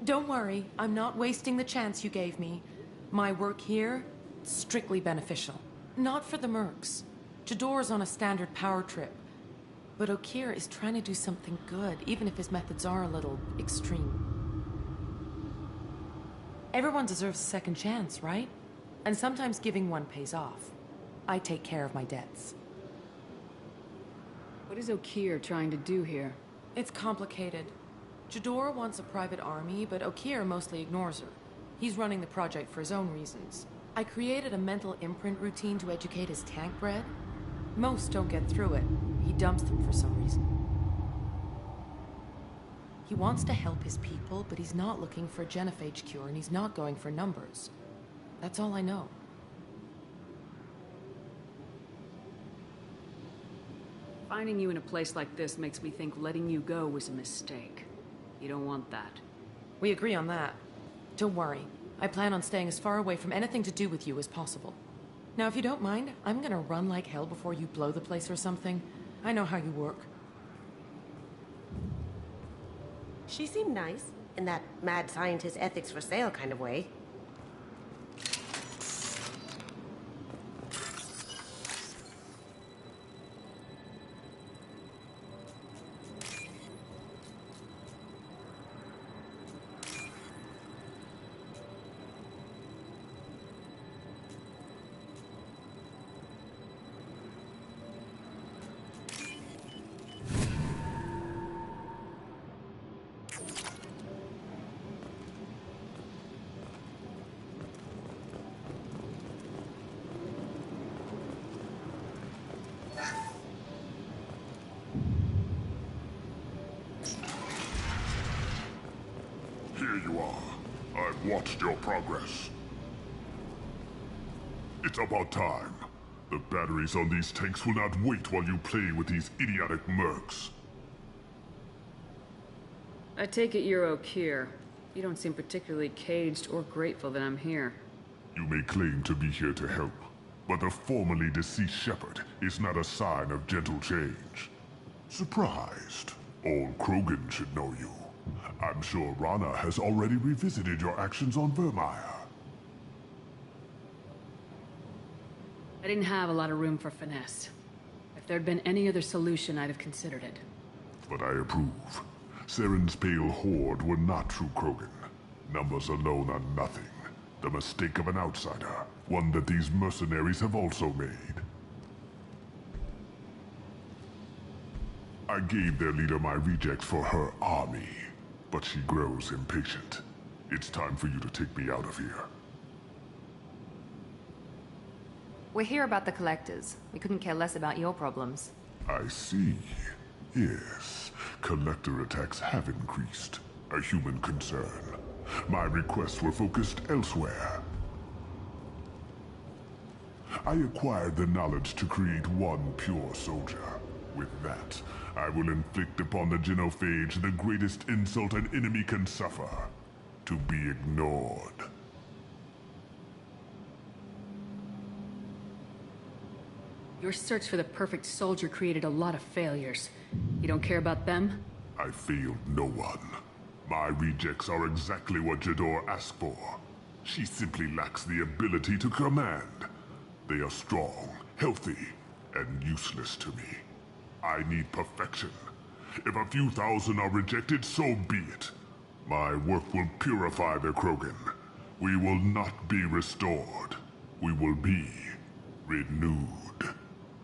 Don't worry, I'm not wasting the chance you gave me. My work here, strictly beneficial. Not for the mercs. Jador's on a standard power trip. But Okeer is trying to do something good, even if his methods are a little extreme. Everyone deserves a second chance, right? And sometimes giving one pays off. I take care of my debts. What is Okeer trying to do here? It's complicated. Jador wants a private army, but Okeer mostly ignores her. He's running the project for his own reasons. I created a mental imprint routine to educate his tank bred. Most don't get through it. He dumps them for some reason. He wants to help his people, but he's not looking for a genophage cure, and he's not going for numbers. That's all I know. Finding you in a place like this makes me think letting you go was a mistake. You don't want that. We agree on that. Don't worry. I plan on staying as far away from anything to do with you as possible. Now, if you don't mind, I'm gonna run like hell before you blow the place or something. I know how you work. She seemed nice, in that mad scientist ethics for sale kind of way. Here you are. I've watched your progress. It's about time. The batteries on these tanks will not wait while you play with these idiotic mercs. I take it you're O'Keir. You don't seem particularly caged or grateful that I'm here. You may claim to be here to help, but the formerly deceased shepherd is not a sign of gentle change. Surprised? All Krogan should know you. I'm sure Rana has already revisited your actions on Vermeer. I didn't have a lot of room for finesse. If there'd been any other solution, I'd have considered it. But I approve. Saren's pale horde were not true Krogan. Numbers alone are nothing. The mistake of an outsider, one that these mercenaries have also made. I gave their leader my rejects for her army, but she grows impatient. It's time for you to take me out of here. We're here about the collectors. We couldn't care less about your problems. I see. Yes, collector attacks have increased. A human concern. My requests were focused elsewhere. I acquired the knowledge to create one pure soldier. With that, I will inflict upon the genophage the greatest insult an enemy can suffer. To be ignored. Your search for the perfect soldier created a lot of failures. You don't care about them? I failed no one. My rejects are exactly what Jador asked for. She simply lacks the ability to command. They are strong, healthy, and useless to me. I need perfection. If a few thousand are rejected, so be it. My work will purify the Krogan. We will not be restored. We will be renewed.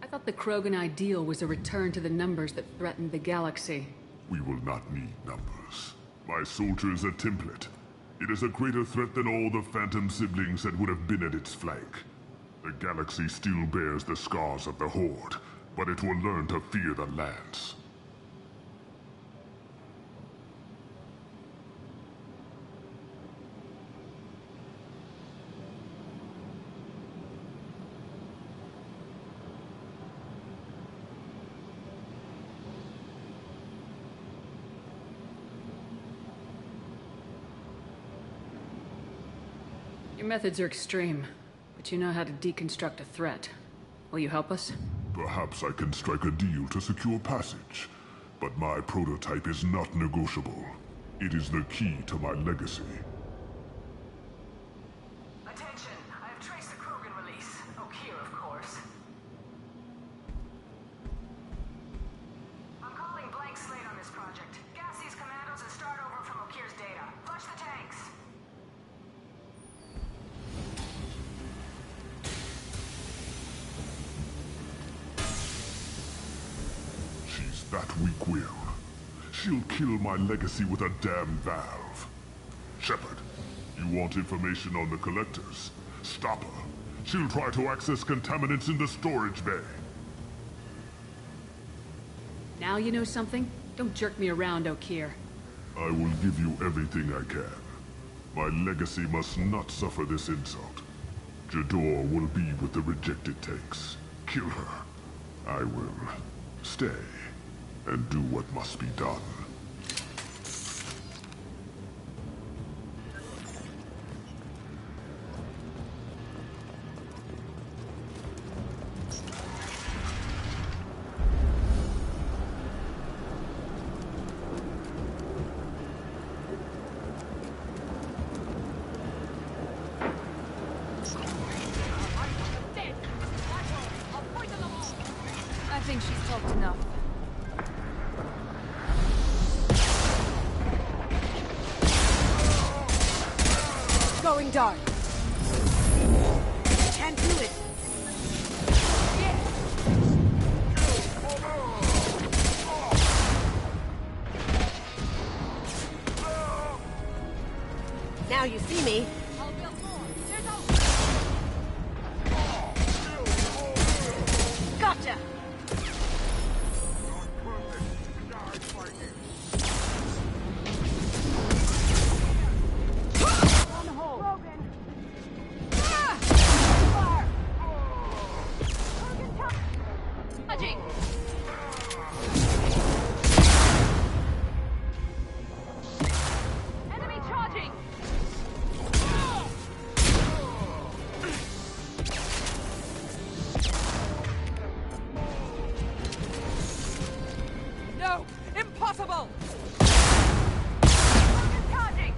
I thought the Krogan ideal was a return to the numbers that threatened the galaxy. We will not need numbers. My soldier is a template. It is a greater threat than all the Phantom siblings that would have been at its flank. The galaxy still bears the scars of the Horde, but it will learn to fear the Lance. Your methods are extreme, but you know how to deconstruct a threat. Will you help us? Perhaps I can strike a deal to secure passage, but my prototype is not negotiable. It is the key to my legacy. Attention! I have traced the Krogan release. O'Keir, of course. I'm calling blank slate on this project. Gas these commandos and start over from O'Keir's data. Flush the tanks. She's that weak-willed. She'll kill my legacy with a damn valve. Shepard, you want information on the collectors? Stop her. She'll try to access contaminants in the storage bay. Now you know something? Don't jerk me around, O'Keir. I will give you everything I can. My legacy must not suffer this insult. Jador will be with the rejected tanks. Kill her. I will stay and do what must be done. I think she's talked enough. Going dark. Can't do it. Now you see me. Gotcha. No! Impossible! Charging!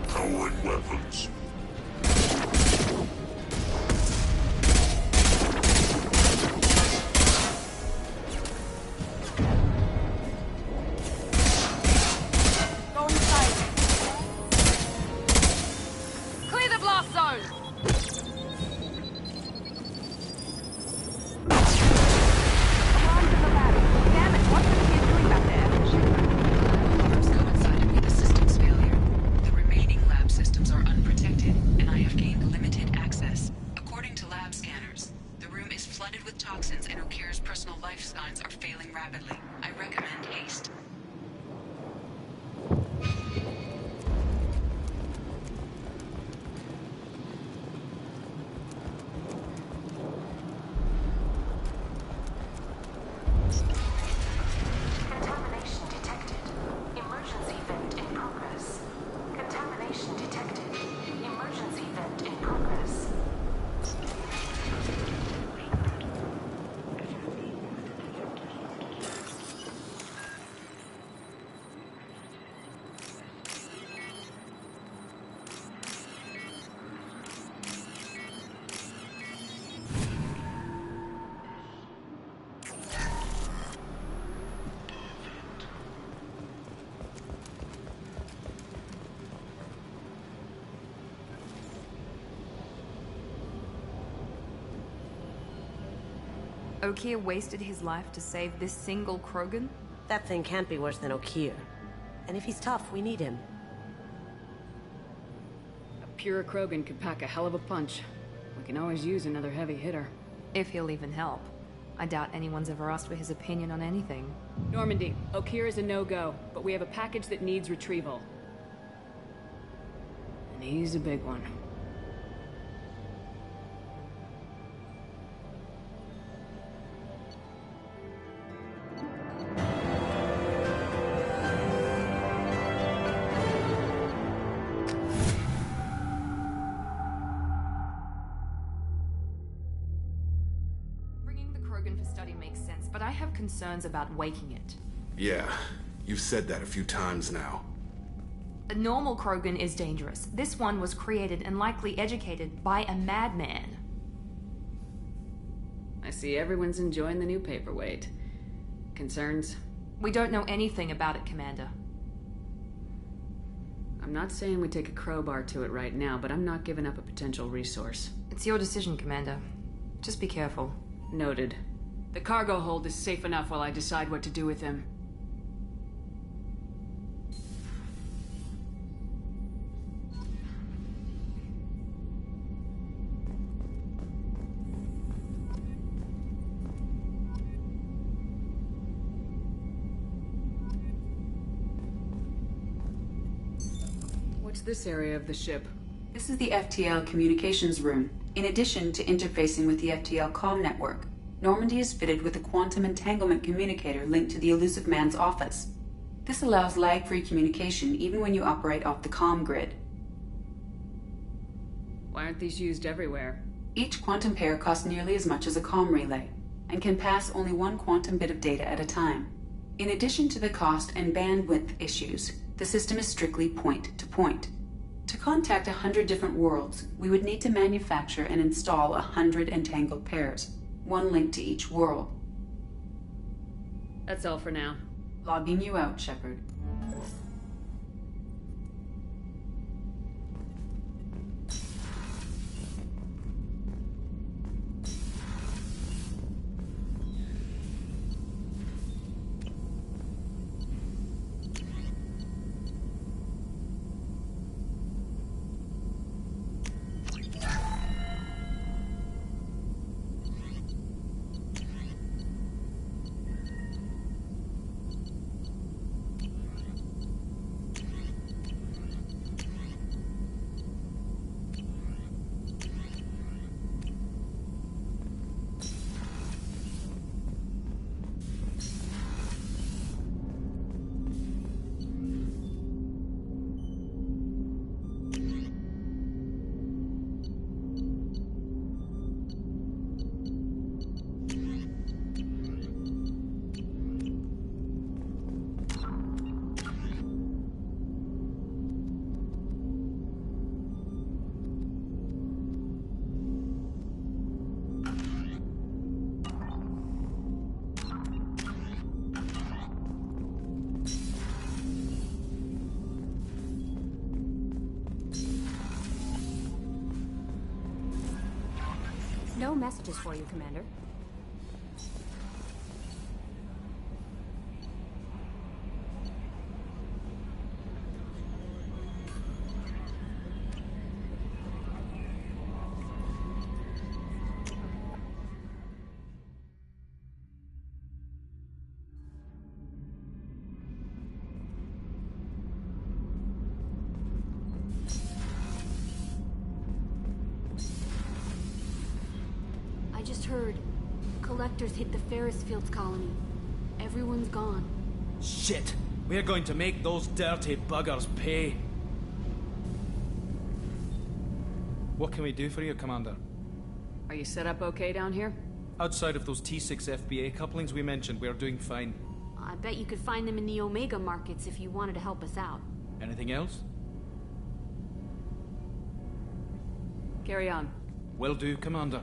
Throwing weapons. Going silent. Clear the blast zone! Alarms in the lab. Damn it, what are the kids doing back there? Alarms coincided with the system's failure. The remaining lab systems are unprotected, and I have gained limited access. According to lab scanners, the room is flooded with toxins and Okir's personal life signs are failing rapidly. I recommend haste. Contamination detected. Emergency vent in progress. Contamination detected. Emergency vent in progress. Okir wasted his life to save this single Krogan? That thing can't be worse than Okir. And if he's tough, we need him. A pure Krogan could pack a hell of a punch. We can always use another heavy hitter. If he'll even help. I doubt anyone's ever asked for his opinion on anything. Normandy, Okir is a no-go, but we have a package that needs retrieval. And he's a big one. Bringing the Krogan for study makes sense, but I have concerns about waking it. Yeah, you've said that a few times now. A normal Krogan is dangerous. This one was created and likely educated by a madman. I see everyone's enjoying the new paperweight. Concerns? We don't know anything about it, Commander. I'm not saying we take a crowbar to it right now, but I'm not giving up a potential resource. It's your decision, Commander. Just be careful. Noted. The cargo hold is safe enough while I decide what to do with him. What's this area of the ship? This is the FTL communications room. In addition to interfacing with the FTL comm network, Normandy is fitted with a quantum entanglement communicator linked to the Elusive Man's office. This allows lag-free communication even when you operate off the comm grid. Why aren't these used everywhere? Each quantum pair costs nearly as much as a comm relay, and can pass only one quantum bit of data at a time. In addition to the cost and bandwidth issues, the system is strictly point-to-point. To contact 100 different worlds, we would need to manufacture and install 100 entangled pairs, one link to each world. That's all for now. Logging you out, Shepard. No messages for you, Commander. I just heard collectors hit the Ferris Fields colony. Everyone's gone. Shit! We're going to make those dirty buggers pay. What can we do for you, Commander? Are you set up okay down here? Outside of those T6 FBA couplings we mentioned, we're doing fine. I bet you could find them in the Omega markets if you wanted to help us out. Anything else? Carry on. Will do, Commander.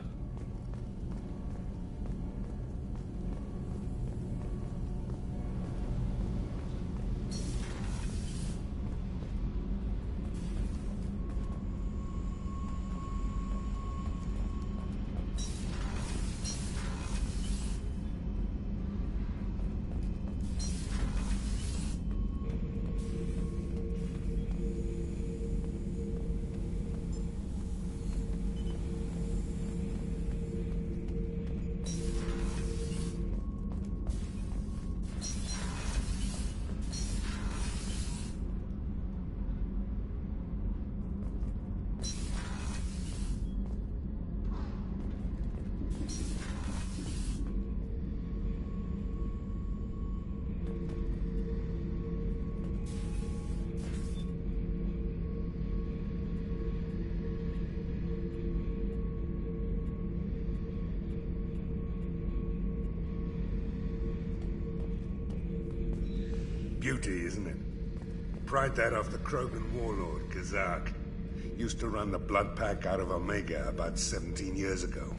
Beauty, isn't it? Pried that off the Krogan warlord, Kazak. Used to run the blood pack out of Omega about 17 years ago.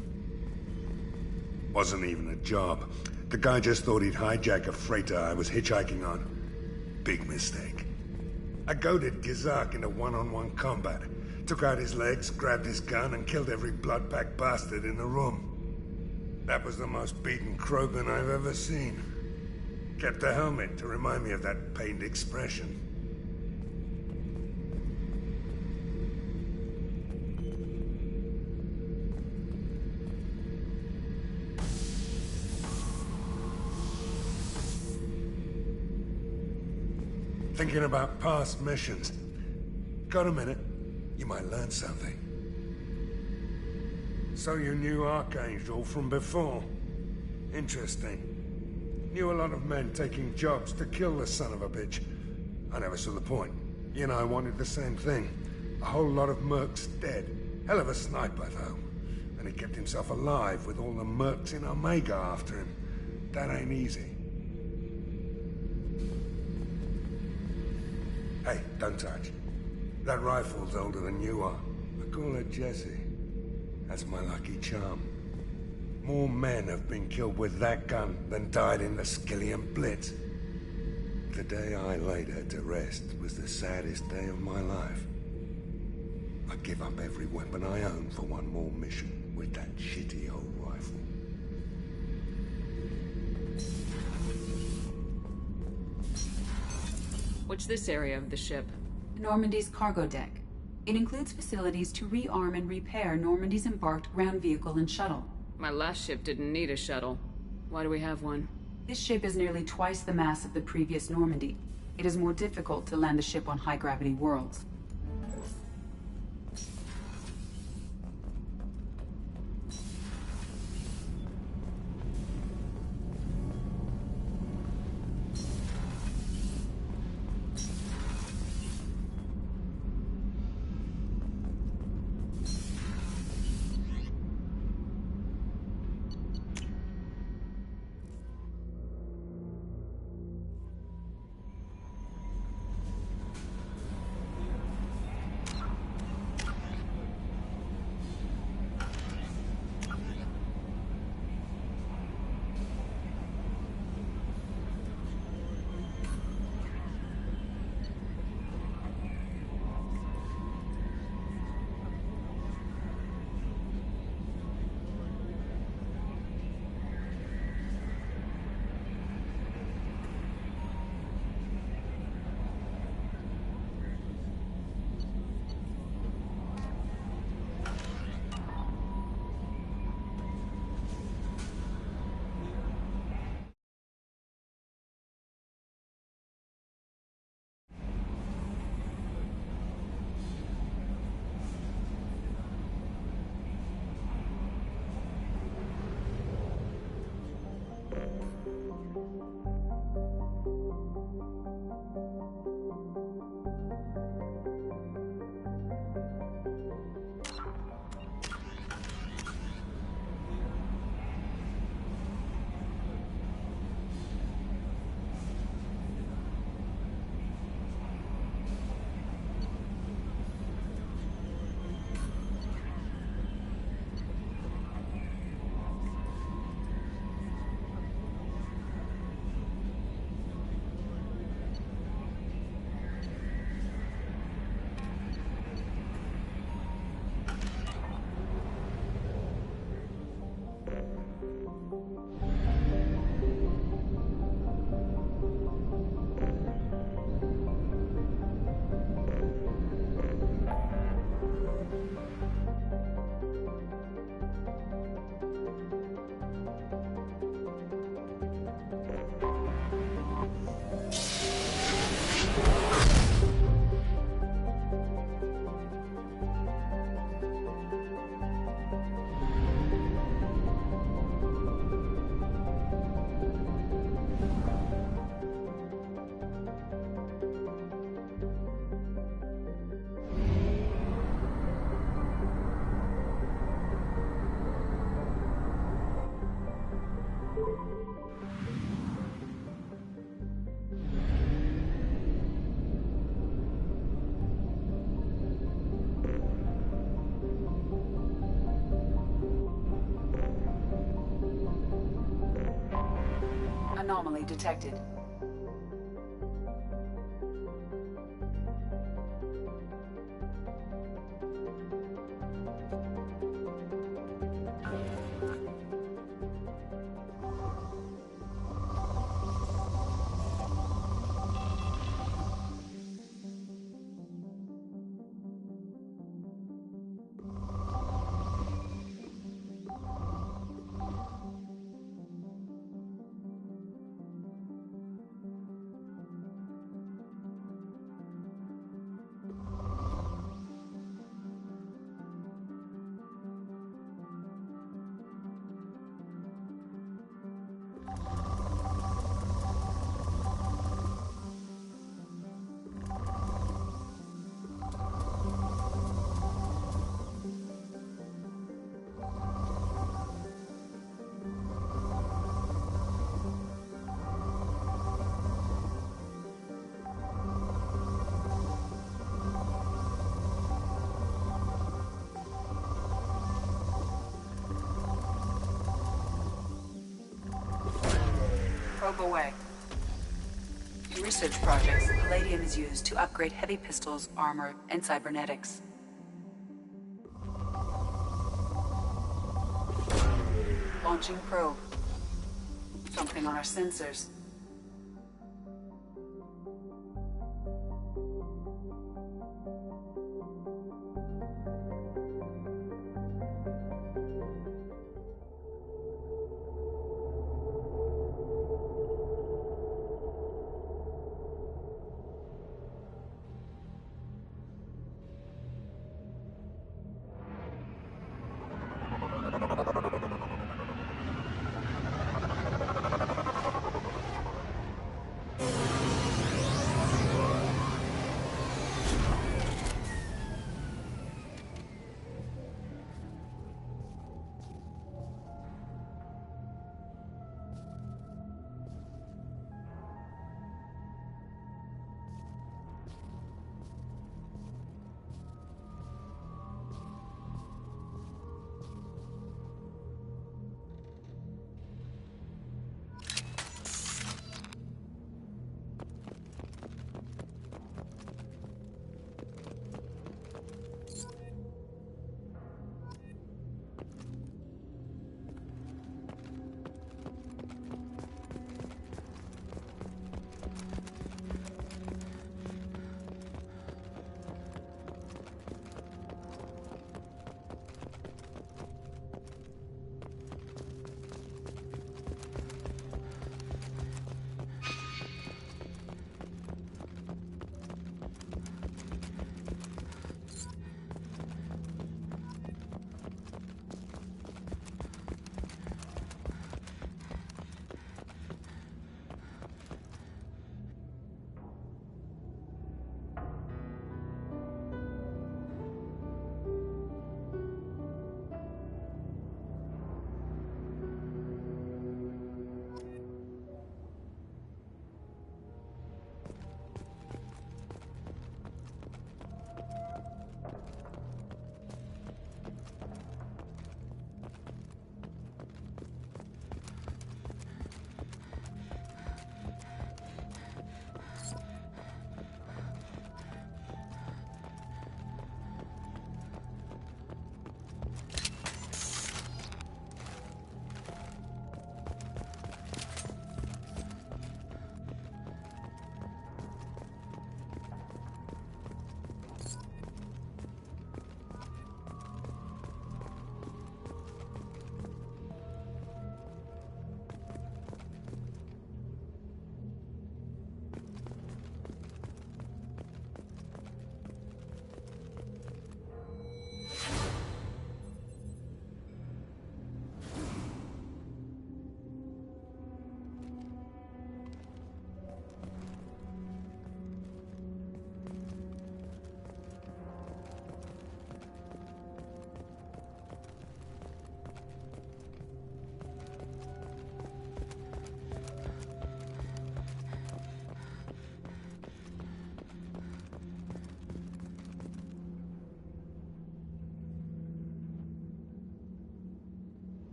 Wasn't even a job. The guy just thought he'd hijack a freighter I was hitchhiking on. Big mistake. I goaded Kazak into one-on-one combat. Took out his legs, grabbed his gun, and killed every blood pack bastard in the room. That was the most beaten Krogan I've ever seen. Kept a helmet to remind me of that pained expression. Thinking about past missions. Got a minute? You might learn something. So you knew Archangel from before? Interesting. Knew a lot of men taking jobs to kill the son of a bitch. I never saw the point. You and I wanted the same thing. A whole lot of mercs dead. Hell of a sniper, though. And he kept himself alive with all the mercs in Omega after him. That ain't easy. Hey, don't touch. That rifle's older than you are. I call her Jessie. That's my lucky charm. More men have been killed with that gun than died in the Skillian Blitz. The day I laid her to rest was the saddest day of my life. I give up every weapon I own for one more mission with that shitty old rifle. What's this area of the ship? Normandy's cargo deck. It includes facilities to rearm and repair Normandy's embarked ground vehicle and shuttle. My last ship didn't need a shuttle. Why do we have one? This ship is nearly twice the mass of the previous Normandy. It is more difficult to land the ship on high-gravity worlds. Anomaly detected. Probe away. In research projects, palladium is used to upgrade heavy pistols, armor, and cybernetics. Launching probe. Something on our sensors.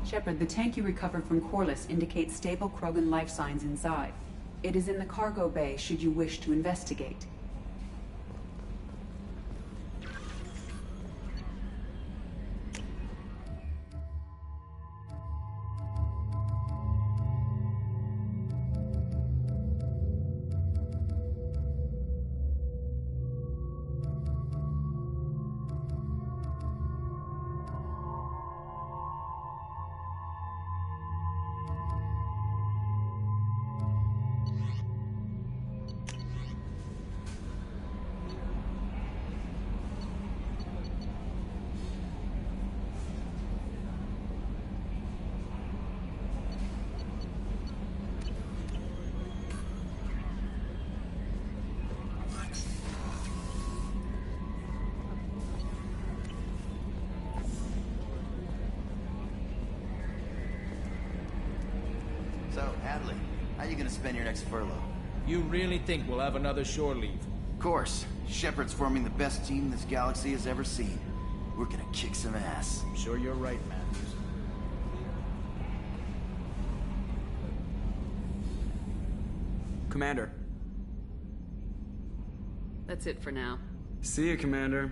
Shepard, the tank you recovered from Corliss indicates stable Krogan life signs inside. It is in the cargo bay should you wish to investigate. So, Hadley, how you gonna spend your next furlough? You really think we'll have another shore leave? Of course. Shepard's forming the best team this galaxy has ever seen. We're gonna kick some ass. I'm sure you're right, Matthews. Commander. That's it for now. See you, Commander.